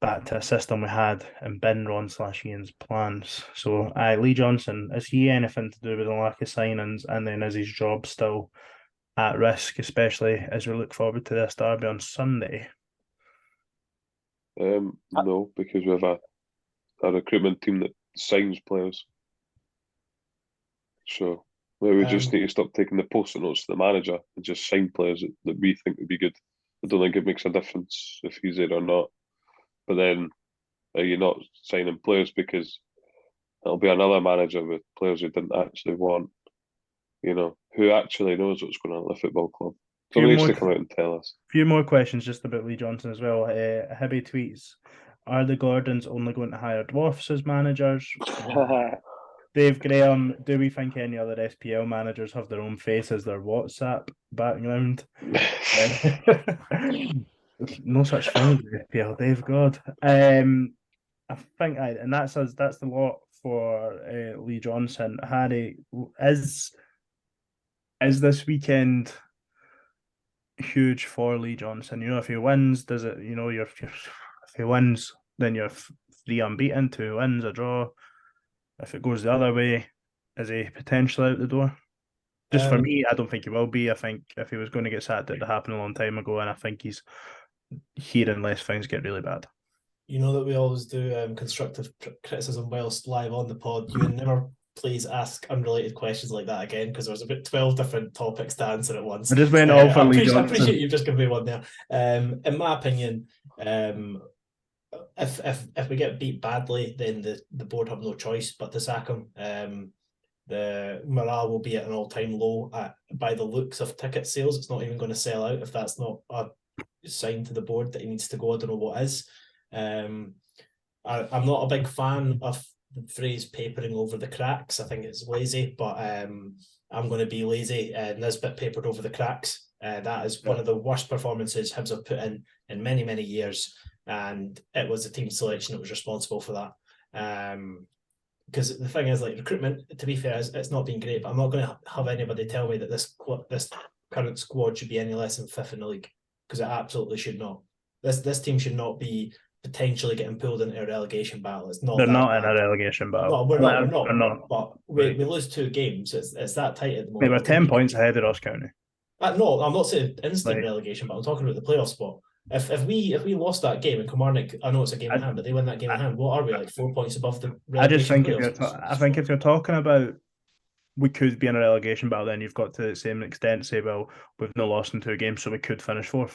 back to a system we had and bin Ron/Ian's plans. So, Lee Johnson, is he anything to do with the lack of signings, and then is his job still at risk, especially as we look forward to this derby on Sunday? No, because we have a recruitment team that signs players. So we just need to stop taking the post-it notes to the manager and just sign players that we think would be good. I don't think it makes a difference if he's there or not. But then you're not signing players because it'll be another manager with players who didn't actually want, who actually knows what's going on at the football club. Somebody needs to come out and tell us. A few more questions just about Lee Johnson as well. Hibby tweets, are the Gordons only going to hire dwarfs as managers? Dave Graham, do we think any other SPL managers have their own face as their WhatsApp background? No such thing as SPL, Dave. God. I think, and that's the lot for Lee Johnson. Harry, is this weekend huge for Lee Johnson? If he wins, does it? If he wins, then you're 3 unbeaten, 2 wins, a draw. If it goes the other way, is he potentially out the door? Just for me, I don't think he will be. I think if he was going to get sacked, it would happen a long time ago, and I think he's here unless things get really bad. You know that we always do constructive criticism whilst live on the pod. You would never please ask unrelated questions like that again, because there's about 12 different topics to answer at once. I just went all for I Lee appreciate Johnson. you've just given me one there. In my opinion, if we get beat badly, then the board have no choice but to sack him. The morale will be at an all-time low by the looks of ticket sales. It's not even going to sell out if that's not a sign to the board that he needs to go. I don't know what is. I'm not a big fan of the phrase papering over the cracks. I think it's lazy, but I'm going to be lazy. Nisbet papered over the cracks. That is one of the worst performances Hibs have put in many, many years. And it was the team selection that was responsible for that. Because the thing is, like, recruitment, to be fair, it's not been great, but I'm not going to have anybody tell me that this current squad should be any less than fifth in the league, because it absolutely should not. This team should not be potentially getting pulled into a relegation battle. It's not. They're that not bad. in a relegation battle. No, we're not. They're not. But we lose 2 games. It's that tight at the They moment. were 10 points ahead of Ross County. No, I'm not saying instant Right. relegation, but I'm talking about the playoff spot. If we lost that game and Kilmarnock, I know it's a game in hand, but they win that game in hand, what are we, like 4 points above the relegation? I just think playoffs? if you're talking about we could be in a relegation battle, then you've got to the same extent say, well, we've not lost in 2 games, so we could finish 4th.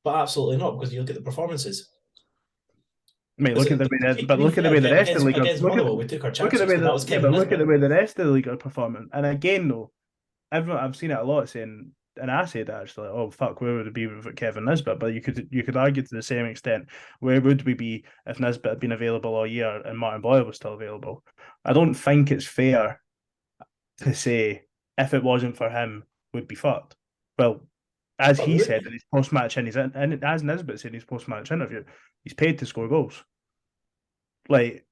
But absolutely not, because you look at the performances. I mean, look at the way the rest of the league against Motherwell, we took our chances. Look at Look the way the rest of the league are performing. And again, though, I've seen it a lot saying, and I said actually, oh fuck, where would it be with Kevin Nisbet? But you could argue to the same extent, where would we be if Nisbet had been available all year and Martin Boyle was still available? I don't think it's fair to say if it wasn't for him, we'd be fucked. Well, as he said in his post-match and as Nisbet said in his post-match interview, he's paid to score goals. Like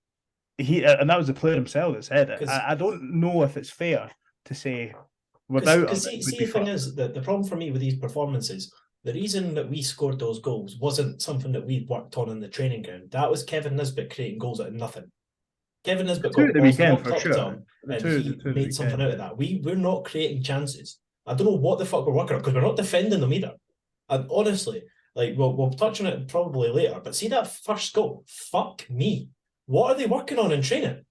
and that was the player himself that said it. I don't know if it's fair to say without. Because see, the thing is that the problem for me with these performances, the reason that we scored those goals wasn't something that we'd worked on in the training ground. That was Kevin Nisbet creating goals out of nothing. Kevin Nisbet got the weekend for up sure, to him, and he made something out of that. We're not creating chances. I don't know what the fuck we're working on, because we're not defending them either. And honestly, like we'll touch on it probably later, but see that first goal, fuck me. What are they working on in training?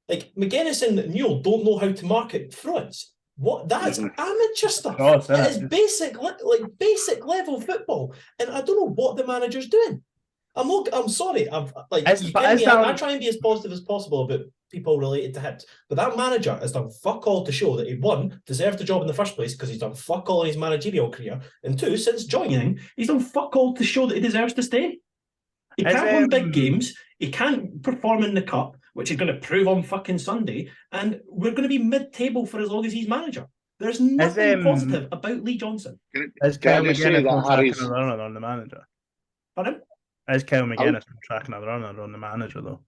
Like McGuinness and Newell don't know how to market throw-ins. What? That's amateur stuff. It is basic level football, and I don't know what the manager's doing. I'm sorry. I try and be as positive as possible about people related to Hibs, but that manager has done fuck all to show that he, 1, deserved the job in the first place because he's done fuck all in his managerial career, and 2, since joining, he's done fuck all to show that he deserves to stay. He can't win big games. He can't perform in the cup, which he's going to prove on fucking Sunday, and we're going to be mid-table for as long as he's manager. There's nothing positive about Lee Johnson. Is Kyle McGuinness tracking a runner on the manager? Pardon? Is Kyle McGuinness tracking a runner on the manager, though?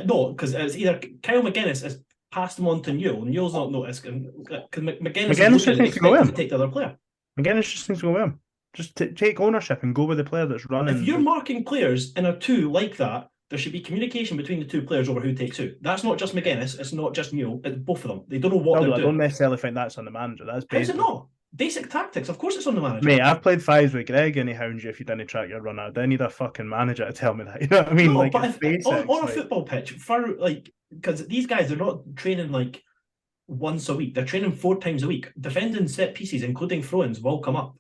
No, because it's either Kyle McGuinness has passed him on to Newell. Newell's not noticed, because McGuinness just needs to go in. Take the other player. McGuinness just needs to go in. Just take ownership and go with the player that's running. If you're marking players in a 2 like that, there should be communication between the 2 players over who takes who. That's not just McGuinness. It's not just Newell. It's both of them. They don't know what they're doing. I don't necessarily think that's on the manager. That's basic. How's it not? Basic tactics. Of course it's on the manager. Mate, I've played 5s with Greg and he hounds you if you didn't track your run out. I need a fucking manager to tell me that. You know what I mean? No, like, but on a like, football pitch, because these guys, they're not training like once a week. They're training 4 times a week. Defending set pieces, including throw-ins, will come up.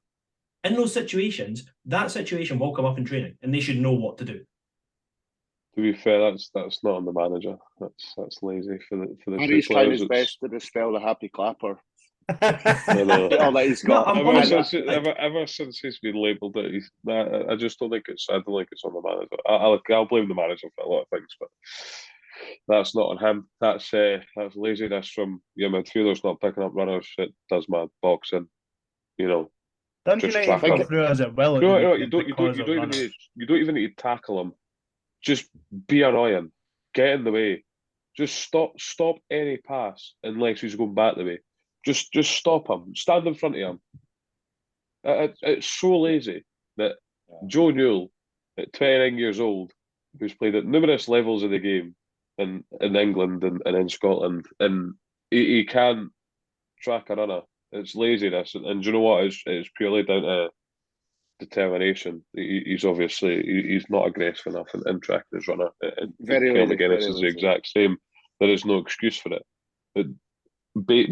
In those situations, that situation will come up in training, and they should know what to do. To be fair, that's not on the manager. That's lazy for the Harry's two trying players. his best to dispel the happy clapper. No. All that he's got. Ever since he's been labelled it, I just don't think it's. I don't think it's on the manager. I'll blame the manager for a lot of things, but that's not on him. That's laziness from your midfielders not picking up runners. It does my boxing, don't you track go them. through as it well? You don't even need to tackle them. Just be annoying. Get in the way. Just stop any pass unless he's going back the way. Just stop him. Stand in front of him. It's so lazy that Joe Newell, at 29 years old, who's played at numerous levels of the game in England and in Scotland, and he can't track a runner. It's laziness, and do you know what? It's purely down to determination. He's obviously he's not aggressive enough in tracking his runner. And Very Kyle lazy, McGuinness very is the lazy. exact same. There is no excuse for it.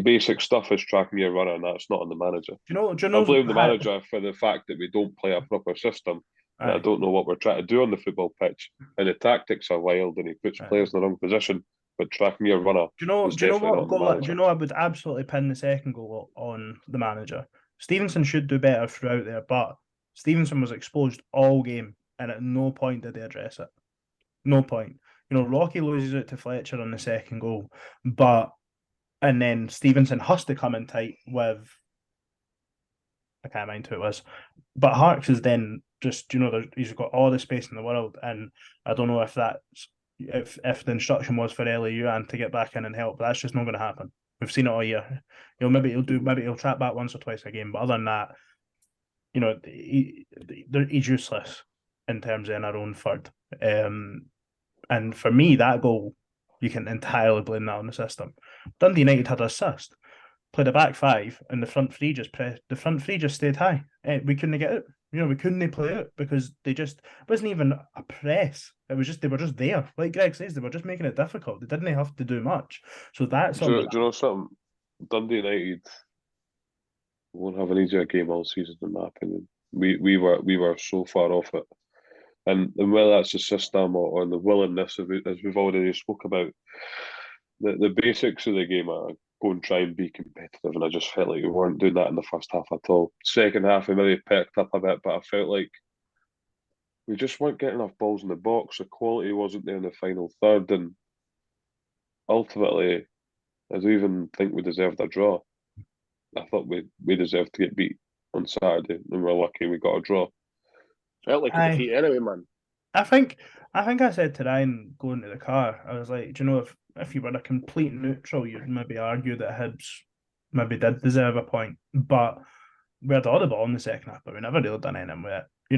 Basic stuff is tracking your runner, and that's not on the manager. Do you know? I blame the manager for the fact that we don't play a proper system. And I don't know what we're trying to do on the football pitch. And the tactics are wild, and he puts players in the wrong position. But tracking your runner is definitely not on the manager. Do you know I would absolutely pin the second goal on the manager. Stevenson should do better throughout there, but Stevenson was exposed all game, and at no point did they address it. No point. Rocky loses it to Fletcher on the second goal, and then Stevenson has to come in tight with, I can't mind who it was, but Harkes is then just, he's got all the space in the world, and I don't know if that's if the instruction was for Ellie Yuan to get back in and help, but that's just not going to happen. We've seen it all year. Maybe he'll trap back once or twice a game, but other than that, he's useless in terms of in our own third. And for me, that goal, you can entirely blame that on the system. Dundee United had an assist, played a back five, and the front three just stayed high. We couldn't get it. We couldn't play it because it wasn't even a press. It was just they were just there. Like Greg says, they were just making it difficult. They didn't have to do much. So that's do you know something? Dundee United won't have an easier game all season, in my opinion. We were so far off it. And whether that's the system or the willingness, as we've already spoke about, the basics of the game are go and try and be competitive, and I just felt like we weren't doing that in the first half at all. Second half, we maybe perked up a bit, but I felt like we just weren't getting enough balls in the box. The quality wasn't there in the final third, and ultimately, I don't even think we deserved a draw. I thought we deserved to get beat on Saturday, and we're lucky we got a draw. Felt like a defeat anyway, man. I think I said to Ryan going to the car, I was like, do you know, if you were a complete neutral, you'd maybe argue that Hibs maybe did deserve a point, but we had all the ball in the second half, but we never really done anything with it. We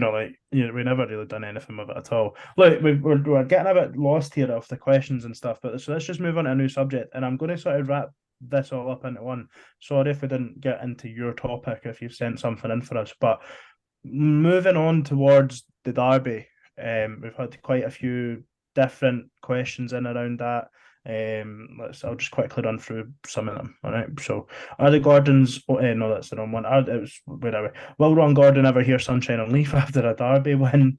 never really done anything with it at all. Look, we're getting a bit lost here off the questions and stuff, but so let's just move on to a new subject, and I'm going to sort of wrap this all up into one. Sorry if we didn't get into your topic, if you've sent something in for us, but moving on towards the derby, we've had quite a few different questions in around that. I'll just quickly run through some of them. All right. So, are the Gordons? No, that's the wrong one. Will Ron Gordon ever hear sunshine on leaf after a derby win?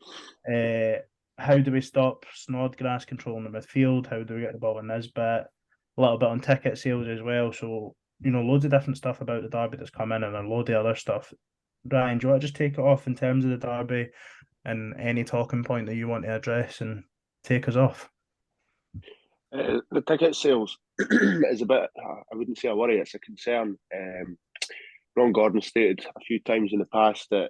How do we stop Snodgrass controlling the midfield? How do we get the ball in Nisbet? A little bit on ticket sales as well. So, loads of different stuff about the derby that's come in, and a load of other stuff. Ryan, do you want to just take it off in terms of the derby and any talking point that you want to address and take us off? The ticket sales is a bit, I wouldn't say a worry, it's a concern. Ron Gordon stated a few times in the past that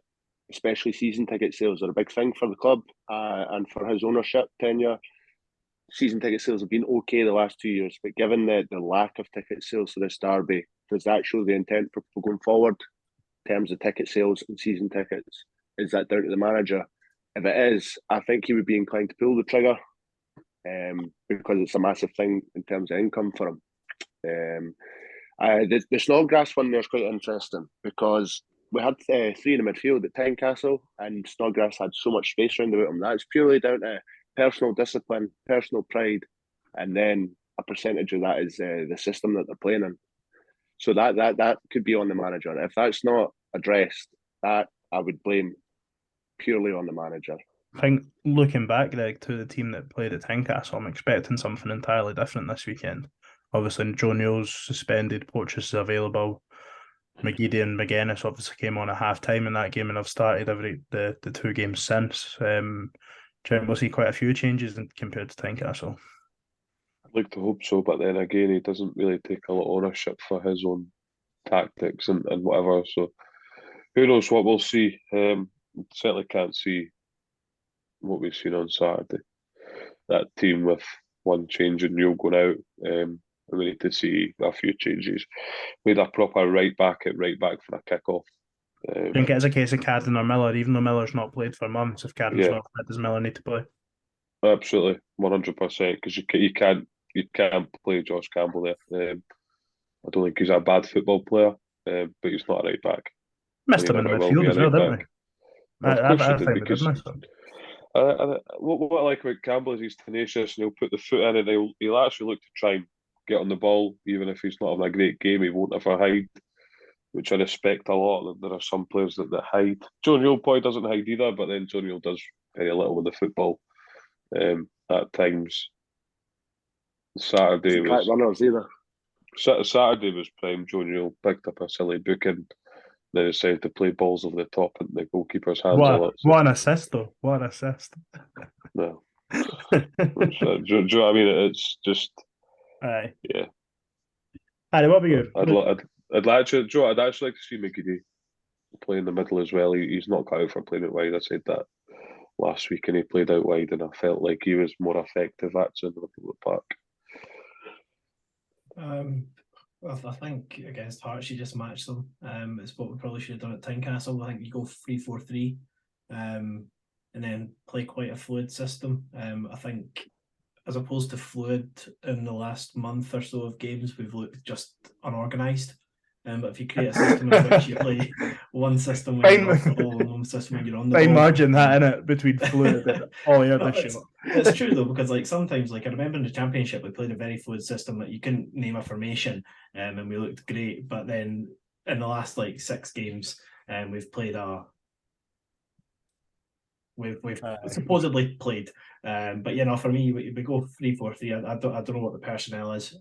especially season ticket sales are a big thing for the club and for his ownership tenure. Season ticket sales have been okay the last 2 years, but given the lack of ticket sales for this derby, does that show the intent for people going forward in terms of ticket sales and season tickets? Is that down to the manager? If it is, I think he would be inclined to pull the trigger because it's a massive thing in terms of income for him. The Snodgrass one there is quite interesting because we had three in the midfield at Tynecastle, and Snodgrass had so much space around about him. That's purely down to personal discipline, personal pride, and then a percentage of that is the system that they're playing in. So that could be on the manager. If that's not addressed, that I would blame purely on the manager. I think looking back, Greg, to the team that played at Tynecastle, I'm expecting something entirely different this weekend. Obviously, Joe Neal's suspended, Porteous is available. McGeady and McGuinness obviously came on at half-time in that game and have started the 2 games since. We'll see quite a few changes compared to Tynecastle. I'd like to hope so, but then again, he doesn't really take a lot of ownership for his own tactics and whatever. So who knows what we'll see. Certainly can't see what we've seen on Saturday. That team with one change and Neil going out, we need to see a few changes. We had a proper right back for a kick-off. I think it is a case of Cadden or Miller, even though Miller's not played for months. If Cadden's not played, does Miller need to play? Absolutely, 100%, because you can't play Josh Campbell there. I don't think he's a bad football player, but he's not a right back. Missed him in the midfield as well, didn't we? Of course you I did, think we did because miss him. what I like about Campbell is he's tenacious and he'll put the foot in and he'll actually look to try and get on the ball, even if he's not having a great game. He won't ever hide, which I respect a lot. There are some players that hide. Joe Newell probably doesn't hide either, but then Joe Newell does very little with the football at times. Saturday Can't runners either. Saturday was prime. Joe Newell picked up a silly booking, then decided to play balls over the top into the goalkeeper's hands a lot. What an assist, though. What an assist. No. Do you know what I mean? It's just, Aye. yeah. Aye, what about you? I'd actually like to see McGeady play in the middle as well. He's not cut out for playing out wide. I said that last week, and he played out wide, and I felt like he was more effective actually in the middle of the park. Well, I think against Hearts, you just match them. It's what we probably should have done at Tynecastle. I think you go 3-4-3, and then play quite a fluid system. I think, as opposed to fluid in the last month or so of games, we've looked just unorganised. But if you create a system in which you play one system when you're off the ball and one system when you're on the ball, margin that in it between fluid and all the other shit. It's true though, because like sometimes, like I remember in the Championship, we played a very fluid system that you couldn't name a formation, and we looked great. But then in the last like 6 games, we've played we've supposedly played, but you know, for me, we go 3-4-3. I don't know what the personnel is.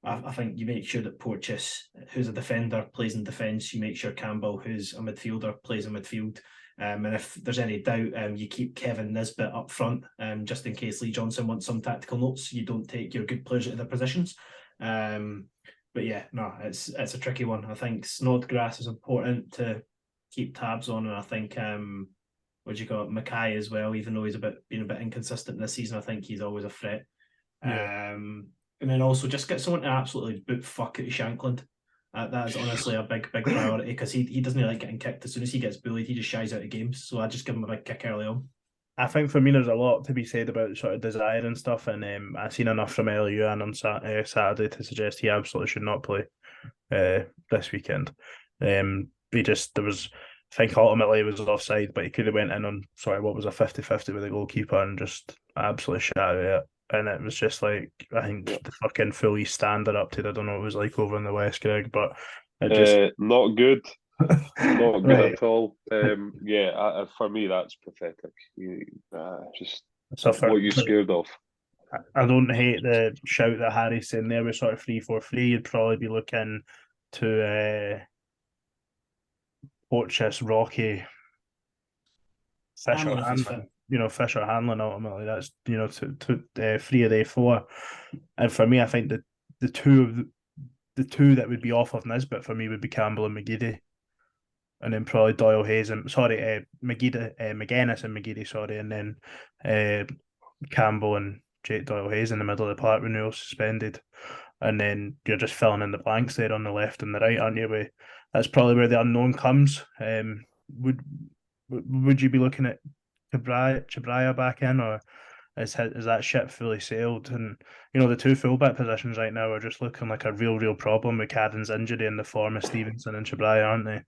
I think you make sure that Porteous, who's a defender, plays in defence. You make sure Campbell, who's a midfielder, plays in midfield. And if there's any doubt, you keep Kevin Nisbet up front, just in case Lee Johnson wants some tactical notes. You don't take your good players out of their positions. But yeah, no, it's a tricky one. I think Snodgrass is important to keep tabs on, and I think what do you call it, Mackay as well. Even though he's been a bit inconsistent this season, I think he's always a threat. Yeah. And then also just get someone to absolutely boot fuck at Shankland. That is honestly a big priority, because he doesn't like getting kicked. As soon as he gets bullied, he just shies out of games. So I just give him a big kick early on. I think for me, there's a lot to be said about sort of desire and stuff, and I've seen enough from LU and on Saturday to suggest he absolutely should not play this weekend. There was, I think ultimately it was offside, but he could have went in on, what was a 50-50 with the goalkeeper and just absolutely shot it. And it was just like, I think the fucking full East Stand erupted. I don't know what it was like over in the West, Greg, but it just... not good. Not good right. at all. For me, that's pathetic. Just Suffer. What are you scared of? I don't hate the shout that Harry's saying there with sort of 3-4-3. You'd probably be looking to Porteous, Rocky, Fisher, Hanlon. Fisher, Hanlon. Ultimately, that's to 3 of the 4. And for me, I think the two that would be off of Nisbet for me would be Campbell and McGeady, and then probably Doyle Hayes and McGeady, McGuinness and McGeady, and then Campbell and Jake Doyle Hayes in the middle of the park when Newell's suspended, and then you're just filling in the blanks there on the left and the right, aren't you? That's probably where the unknown comes. Would you be looking at Chabraya back in, or is that ship fully sailed? And the two fullback positions right now are just looking like a real problem with Cadden's injury and the form of Stevenson and Chabraya, aren't they?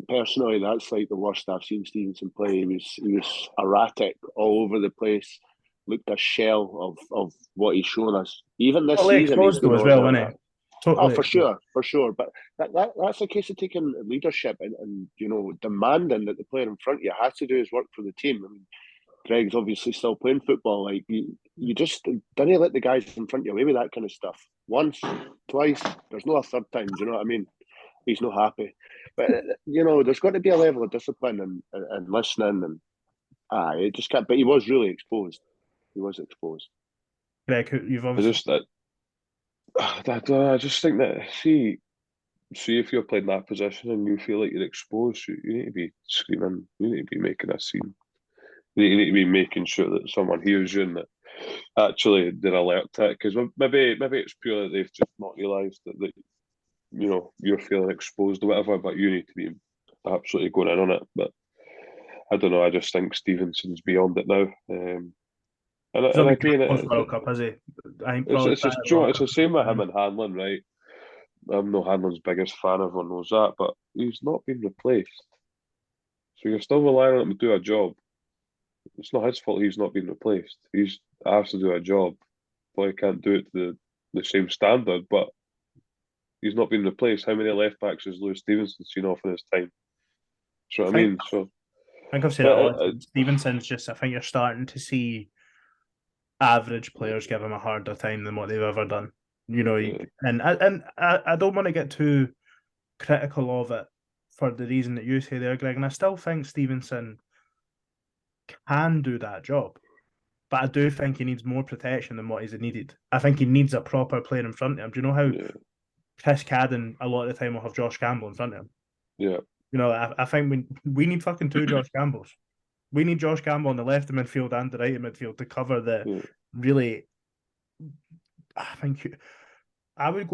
Personally, that's like the worst I've seen Stevenson play. He was erratic all over the place. Looked a shell of what he's shown us. Even this season, he's been as well, wasn't he? Totally. Oh, for sure. But that's a case of taking leadership and demanding that the player in front of you has to do his work for the team. I mean, Greg's obviously still playing football. Like you just don't let the guys in front of you away with that kind of stuff. Once, twice, there's no a third time. Do you know what I mean? He's not happy. But there's got to be a level of discipline and listening, and it just can't. But he was really exposed. He was exposed. Greg, you've obviously. I just think that see if you're playing that position and you feel like you're exposed, you need to be screaming. You need to be making a scene. You need to be making sure that someone hears you and that actually they're alert to it. Because maybe it's purely that they've just not realised that you're feeling exposed or whatever, but you need to be absolutely going in on it. But I don't know. I just think Stevenson's beyond it now. And again, World Cup, is he? It's the same with him and Hanlon, right? I'm not Hanlon's biggest fan, everyone knows that, but he's not been replaced. So you're still relying on him to do a job. It's not his fault he's not being replaced. He's asked to do a job, but he can't do it to the same standard. But he's not been replaced. How many left backs has Lewis Stevenson seen off in his time? So what I mean, so I think I've said it all. Stevenson's just. I think you're starting to see average players give him a harder time than what they've ever done. And I don't want to get too critical of it for the reason that you say there, Greg. And I still think Stevenson can do that job, but I do think he needs more protection than what he's needed. I think he needs a proper player in front of him. Do you know how Chris Cadden a lot of the time will have Josh Campbell in front of him? Yeah. I think we need fucking two Josh Campbells. We need Josh Campbell on the left of midfield and the right of midfield to cover the really. I think I would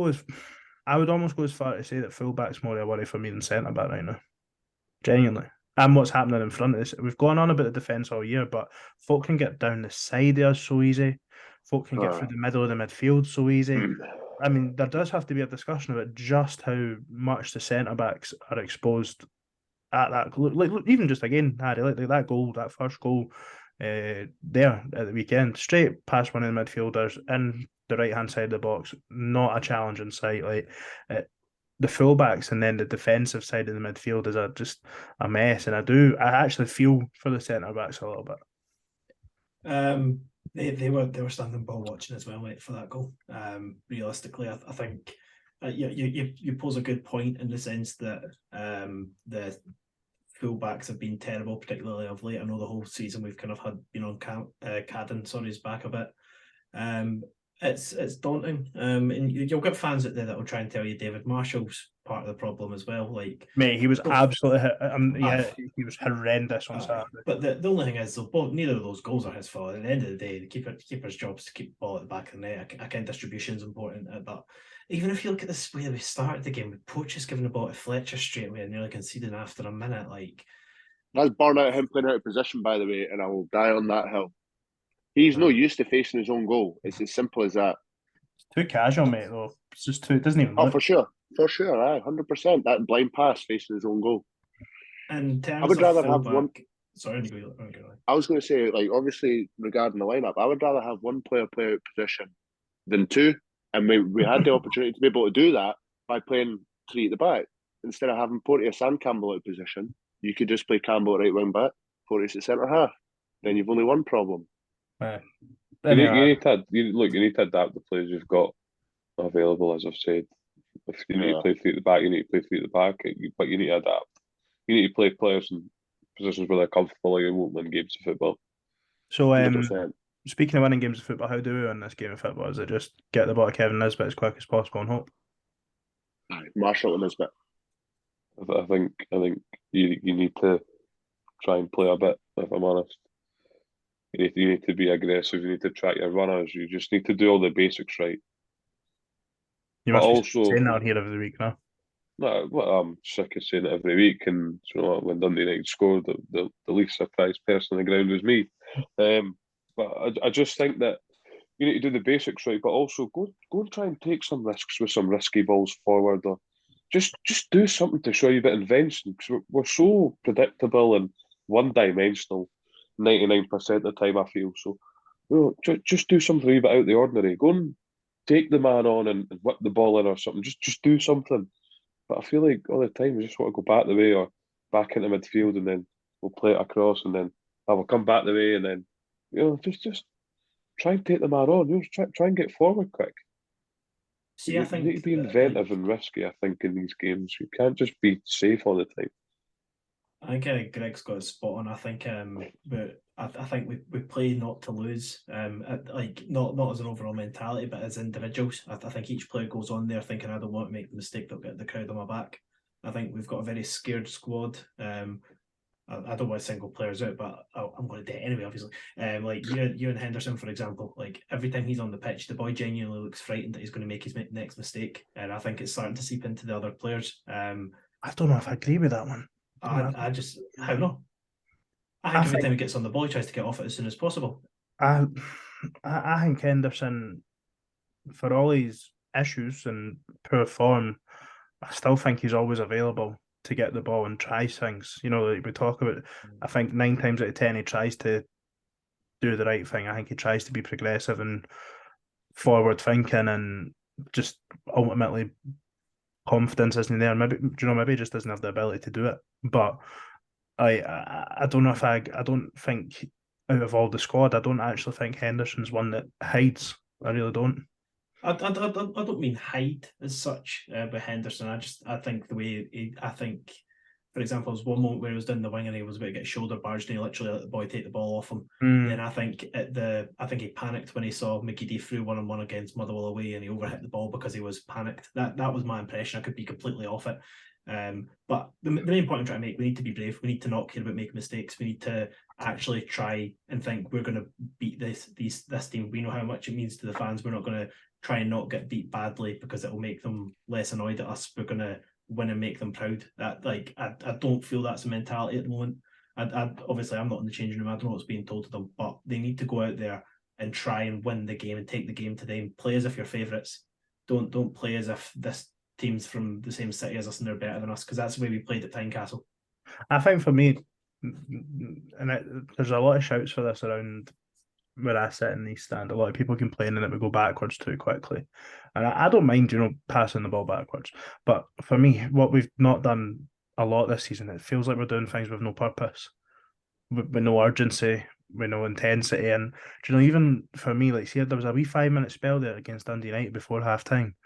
almost go as far to say that fullback's more a worry for me than centre back right now. Genuinely. And what's happening in front of us. We've gone on about the defence all year, but folk can get down the side of us so easy. Folk can get through the middle of the midfield so easy. I mean, there does have to be a discussion about just how much the centre backs are exposed at that. Like even just again, Harry, like that goal, that first goal there at the weekend, straight past one of the midfielders in the right hand side of the box, not a challenge in sight. Like the fullbacks and then the defensive side of the midfield is just a mess. And I actually feel for the centre backs a little bit. They were standing ball watching as well, mate, for that goal. Realistically, I think you pose a good point in the sense that the fullbacks have been terrible, particularly of late. I know the whole season we've kind of had on Cadden, his back a bit. It's daunting. And you'll get fans out there that will try and tell you David Marshall's part of the problem as well. Like, mate, he was absolutely he was horrendous on Saturday. But the only thing is, neither of those goals are his fault. At the end of the day, the keeper's job is to keep the ball at the back of the net. Again, distribution is important, but even if you look at the way we started the game, with Poach giving the ball to Fletcher straight away and nearly conceding after a minute, like that's born out of him playing out of position, by the way, and I will die on that hill. He's no used to facing his own goal. It's as simple as that. It's too casual, mate. Though it's just too. It doesn't even. For sure, 100%. That blind pass facing his own goal. And I would rather have one. Sorry, I was going to say, like, obviously regarding the lineup, I would rather have one player play out position than two, and we had the opportunity to be able to do that by playing three at the back instead of having Porteous and Campbell out of position. You could just play Campbell at right wing back, Porteous at centre half. Then you've only one problem. You need to adapt the players you've got available, as I've said. If you need to play three at the back, you need to play three at the back, but you need to adapt. You need to play players in positions where they're comfortable, or you won't win games of football. So, speaking of winning games of football, how do we win this game of football? Is it just get the ball to Kevin Nisbet as quick as possible and hope? Marshall and Nisbet. I think you need to try and play a bit, if I'm honest. You need to be aggressive. You need to track your runners. You just need to do all the basics right. You must also saying that here every week now. No, well, I'm sick of saying it every week. And when Dundee United scored, the least surprised person on the ground was me. But I just think that you need to do the basics right, but also go and try and take some risks with some risky balls forward, or just do something to show you a bit of invention, because we're so predictable and one-dimensional 99% of the time, I feel. So just do something a wee bit out of the ordinary. Go and take the man on and whip the ball in or something. Just do something. But I feel like all the time we just want to go back the way or back into midfield, and then we'll play it across, and then we'll come back the way, and then just try and take the man on. Try and get forward quick. See, I think you need to be inventive and risky. I think in these games you can't just be safe all the time. I think Greg's got it spot on. I think I think we play not to lose. Like not as an overall mentality, but as individuals. I think each player goes on there thinking, I don't want to make the mistake that'll get the crowd on my back. I think we've got a very scared squad. I don't want to single players out, but I'm going to do it anyway, obviously. Like you and Henderson, for example, like every time he's on the pitch, the boy genuinely looks frightened that he's going to make his next mistake. And I think it's starting to seep into the other players. I don't know if I agree with that one. I just, how not? I think every time he gets on the ball, he tries to get off it as soon as possible. I think Henderson, for all his issues and poor form, I still think he's always available to get the ball and tries things. You know, like we talk about, I think 9 times out of 10 he tries to do the right thing. I think he tries to be progressive and forward thinking, and just ultimately confidence isn't there. Maybe, maybe he just doesn't have the ability to do it. But I don't know if I don't think out of all the squad, I don't actually think Henderson's one that hides. I really don't. I don't mean hide as such with Henderson. I think the way I think, for example, there was one moment where he was down the wing and he was about to get shoulder barged and he literally let the boy take the ball off him. And then I think he panicked when he saw McGeady through 1-on-1 against Motherwell away and he overhit the ball because he was panicked. That was my impression. I could be completely off it. But the main point I'm trying to make, we need to be brave. We need to not care about making mistakes. We need to actually try and think we're going to beat this team. We know how much it means to the fans. We're not going to try and not get beat badly because it will make them less annoyed at us. We're going to win and make them proud. That I don't feel that's a mentality at the moment. Obviously I'm not in the changing room. I don't know what's being told to them, but they need to go out there and try and win the game and take the game to them. Play as if you're favourites. Don't play as if this teams from the same city as us and they're better than us, because that's the way we played at Tynecastle. I think for me, and there's a lot of shouts for this around where I sit in the East Stand. A lot of people complaining that we go backwards too quickly, and I don't mind, passing the ball backwards. But for me, what we've not done a lot this season, it feels like we're doing things with no purpose, with no urgency, with no intensity. And even for me, like, see, there was a wee 5-minute spell there against Dundee United before half time.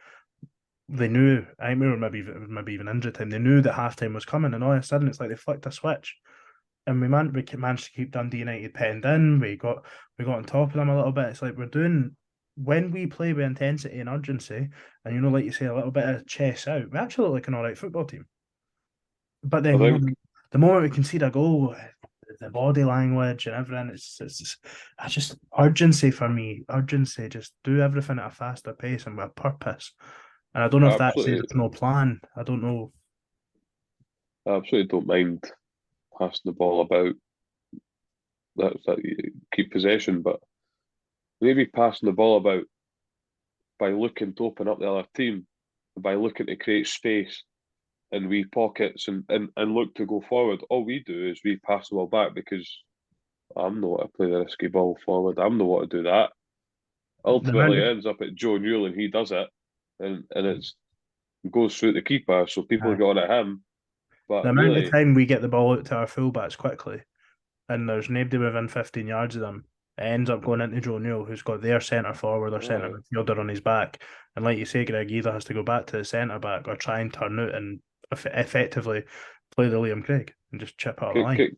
They knew, I think we were maybe even injured time. They knew that halftime was coming, and all of a sudden it's like they flicked a switch, and we managed to keep Dundee United penned in. We got on top of them a little bit. It's like we're doing, when we play with intensity and urgency, and like you say, a little bit of chest out, we actually look like an all right football team. But then the moment we concede a goal, the body language and everything, it's just urgency for me. Urgency, just do everything at a faster pace and with a purpose. And I don't know if that's there's no plan. I don't know. I absolutely don't mind passing the ball about. That you keep possession, but maybe passing the ball about by looking to open up the other team, by looking to create space and wee pockets and look to go forward. All we do is we pass the ball back because I'm not to play the risky ball forward. I'm not want to do that. Ultimately, it ends up at Joe Newell and he does it. And it goes through the keeper, so people get on at him. But the amount of time we get the ball out to our fullbacks quickly, and there's nobody within 15 yards of them, it ends up going into Joe Newell, who's got their centre forward or centre midfielder on his back. And like you say, Greg, either has to go back to the centre back or try and turn out and effectively play the Liam Craig and just chip out of the line.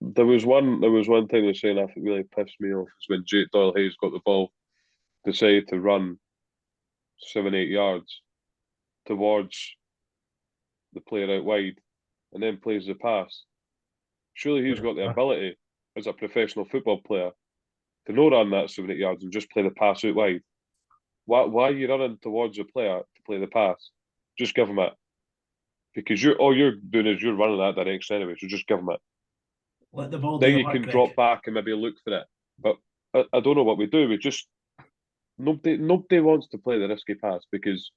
There was one thing was saying I think really pissed me off is when Jake Doyle-Hayes got the ball, decided to run 7-8 yards towards the player out wide and then plays the pass. Surely he's got the ability as a professional football player to not run that 7-8 yards and just play the pass out wide. Why are you running towards the player to play the pass? Just give him it. Because all you're doing is you're running that direction anyway, so just give him it. Let the ball then you can drop back and maybe look for it. But I don't know what we do. We just nobody wants to play the risky pass because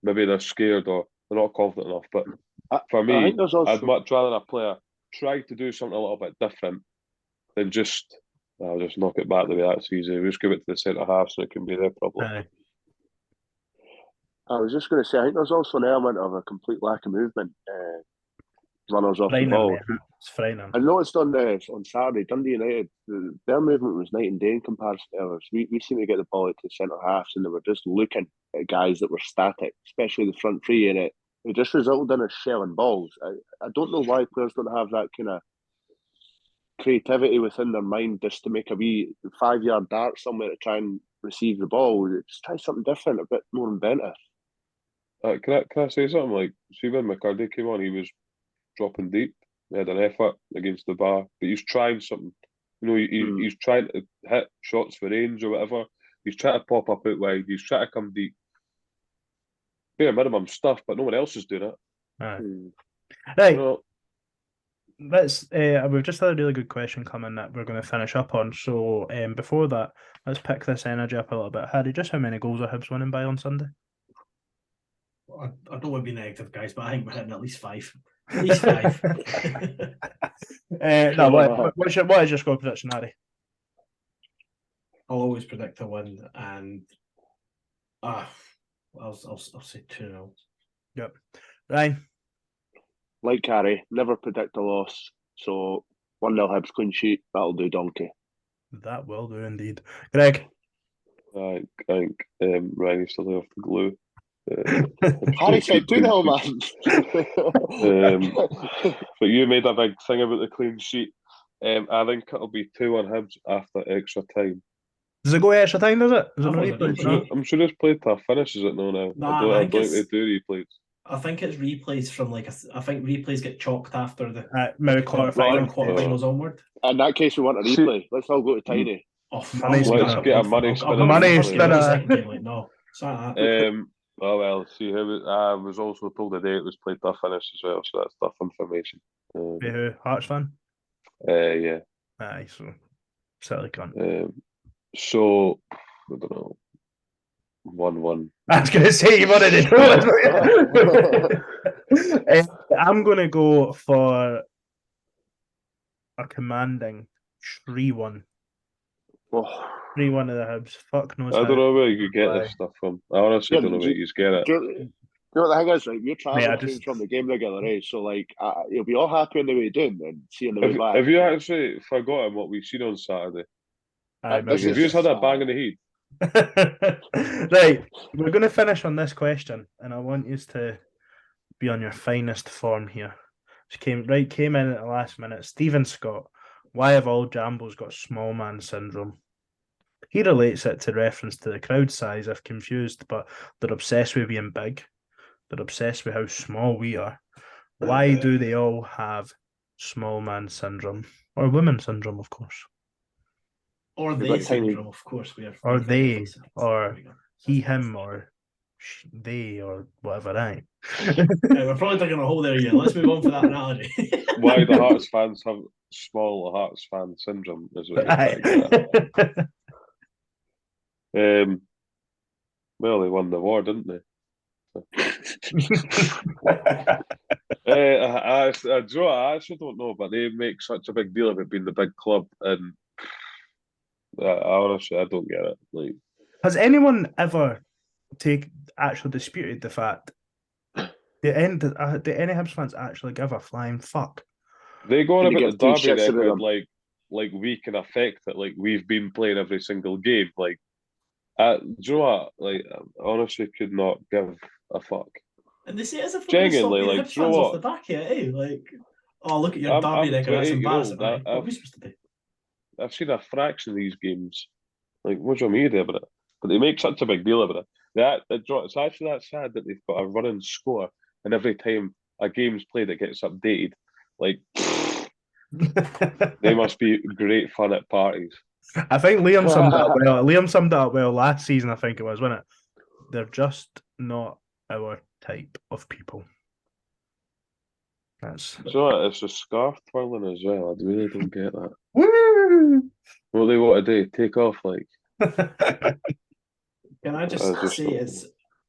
maybe they're scared or they're not confident enough. But for me, I'd much rather a player try to do something a little bit different than just knock it back the way that's easy. We just give it to the centre half and it can be their problem. I was just going to say, I think there's also an element of a complete lack of movement. Runners off the ball. It's frightening. I noticed on Saturday, Dundee United, their movement was night and day in comparison to ours. We seem to get the ball out to centre halves and they were just looking at guys that were static, especially the front three, and it just resulted in us shelling balls. I don't know why players don't have that kind of creativity within their mind just to make a wee 5-yard dart somewhere to try and receive the ball. Just try something different, a bit more inventive. Can I say something? Like, see when McCurdy came on, he was dropping deep. He had an effort against the bar, but he's trying something. He's trying to hit shots for range or whatever. He's trying to pop up out wide. He's trying to come deep. Bare minimum stuff, but no one else is doing it. Right. We've just had a really good question coming that we're going to finish up on. So before that, let's pick this energy up a little bit. Harry, just how many goals are Hibs winning by on Sunday? I don't want to be negative, guys, but I think we're hitting at least 5. At least 5. No, what is your score prediction, Harry? I'll always predict a win, and I'll say 2-0. Yep. Ryan? Like Harry, never predict a loss. So 1-0 Hibs clean sheet, that'll do donkey. That will do indeed. Greg? I think Ryan's still off the glue. Harry said 2-0, man. But you made a big thing about the clean sheet. I think it'll be 2-1 Hibs after extra time. Does it go extra time, does it? Is it I not thought it replays? was No? I'm sure it's played to a finish, is it no now? Nah, I don't think they do replays. I think it's replays from I think replays get chalked after the Maybe quarterfinals onward. In that case, we want a replay. Let's all go to Tiny. Let's get a money spinner. Money spinner. No, that. Well, see, I was also told today it was played to a finish as well, so that's tough information. Who? Hearts fan? Yeah. Aye, so silly cunt. So I don't know. 1-1. I was going to say you wanted to know. I'm going to go for a commanding 3-1. Oh. 3-1 of the Hibs. Fuck knows. I don't know where you get this stuff from. I honestly don't know where you get it. You know what the thing is, like, we're traveling from the game regular, eh? So, like, you'll be all happy on the way down and see on the way back. Have you actually forgotten what we've seen on Saturday? Have you just had a bang in the heat? Right, we're going to finish on this question, and I want you to be on your finest form here. She came in at the last minute. Stephen Scott, why have all Jambos got small man syndrome? He relates it to reference to the crowd size, if confused, but they're obsessed with being big. They're obsessed with how small we are. Why do they all have small man syndrome? Or women syndrome, of course. Or they syndrome, of course. Or they, or he, him, or they, or whatever, right? We're probably taking a hole there again. Let's move on for that analogy. Why the Hearts fans have small Hearts fan syndrome is what you're well, they won the war, didn't they? I actually don't know, but they make such a big deal of it being the big club, and honestly, I don't get it. Like, has anyone ever actually disputed the fact? Do any Hibs fans actually give a flying fuck? They go on about the derby record, like we can affect it. Like we've been playing every single game. Like, do you know what? Like, I honestly could not give a fuck. And they say it as if genuinely, like, Hibs fans off the back here, eh? Like, oh, look at your derby record. That's embarrassing. What are we supposed to do? I've seen a fraction of these games. Like, what do you want me to do about it? But they make such a big deal about it. It's actually that sad that they've got a running score, and every time a game's played, it gets updated. Like, they must be great fun at parties. I think Liam summed it up well. Liam summed it up well last season, I think it was, wasn't it? They're just not our type of people. So it's a scarf twirling as well. I really don't get that. Woo! What they want to do? Take off, like. Can I just say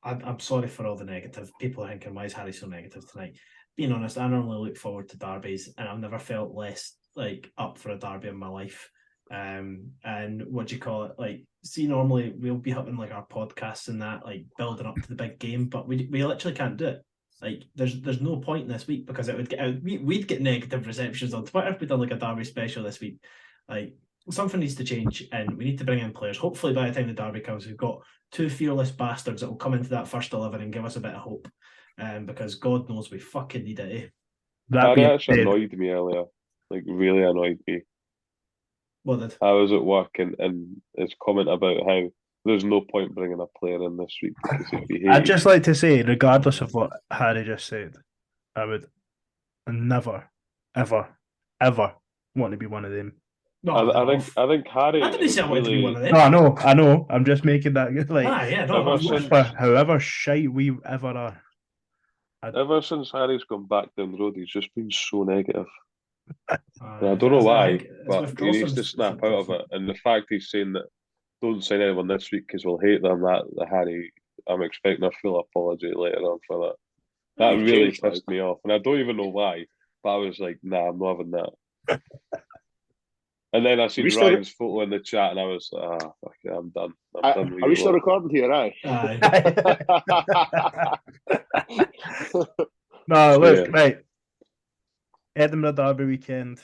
I'm sorry for all the negative. People are thinking, why is Harry so negative tonight? Being honest, I normally look forward to derbies, and I've never felt less like up for a derby in my life. And what do you call it? Like, see, normally we'll be having like our podcasts and that, like building up to the big game, but we literally can't do it. Like, there's no point this week because it would get we'd get negative receptions on Twitter if we'd done like a derby special this week. Like, something needs to change, and we need to bring in players. Hopefully, by the time the derby comes, we've got two fearless bastards that will come into that first 11 and give us a bit of hope. Because God knows we fucking need it. Eh? That actually annoyed me earlier. Like, really annoyed me. What did? I was at work and his comment about how there's no point bringing a player in this week because he'd be hated. I'd just like to say, regardless of what Harry just said, I would never, ever, ever want to be one of them. No, I think Harry. I didn't say I wanted to be one of them. No, I know. I'm just making that like. However shite we ever are. Ever since Harry's gone back down the road, he's just been so negative. I don't know why, but he needs to snap out of it. And the fact he's saying that don't sign anyone this week because we'll hate them, that Harry, I'm expecting a full apology later on for that. That really James, pissed me off, and I don't even know why. But I was like, nah, I'm not having that. And then I seen we still- Ryan's photo in the chat, and I was, fuck it, I'm done. I'm done with Are we you still lot. recording here? Aye. Aye. No, look, Yeah. right. Edinburgh Derby weekend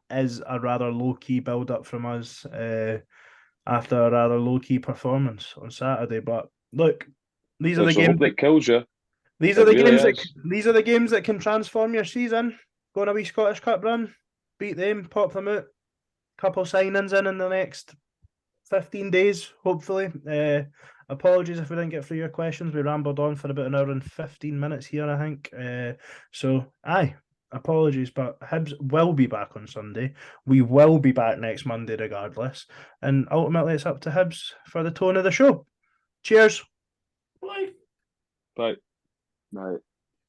is a rather low-key build-up from us after a rather low-key performance on Saturday. But look, these are the It's the games. hope that kills you. These It are the really games is. these are the games that can transform your season. Go on a wee Scottish Cup run, beat them, pop them out. Couple signings in the next 15 days, hopefully. Apologies if we didn't get through your questions. We rambled on for about an hour and 15 minutes here, I think. Apologies, but Hibs will be back on Sunday. We will be back next Monday regardless. And ultimately, it's up to Hibs for the tone of the show. Cheers. Bye. Bye. Right.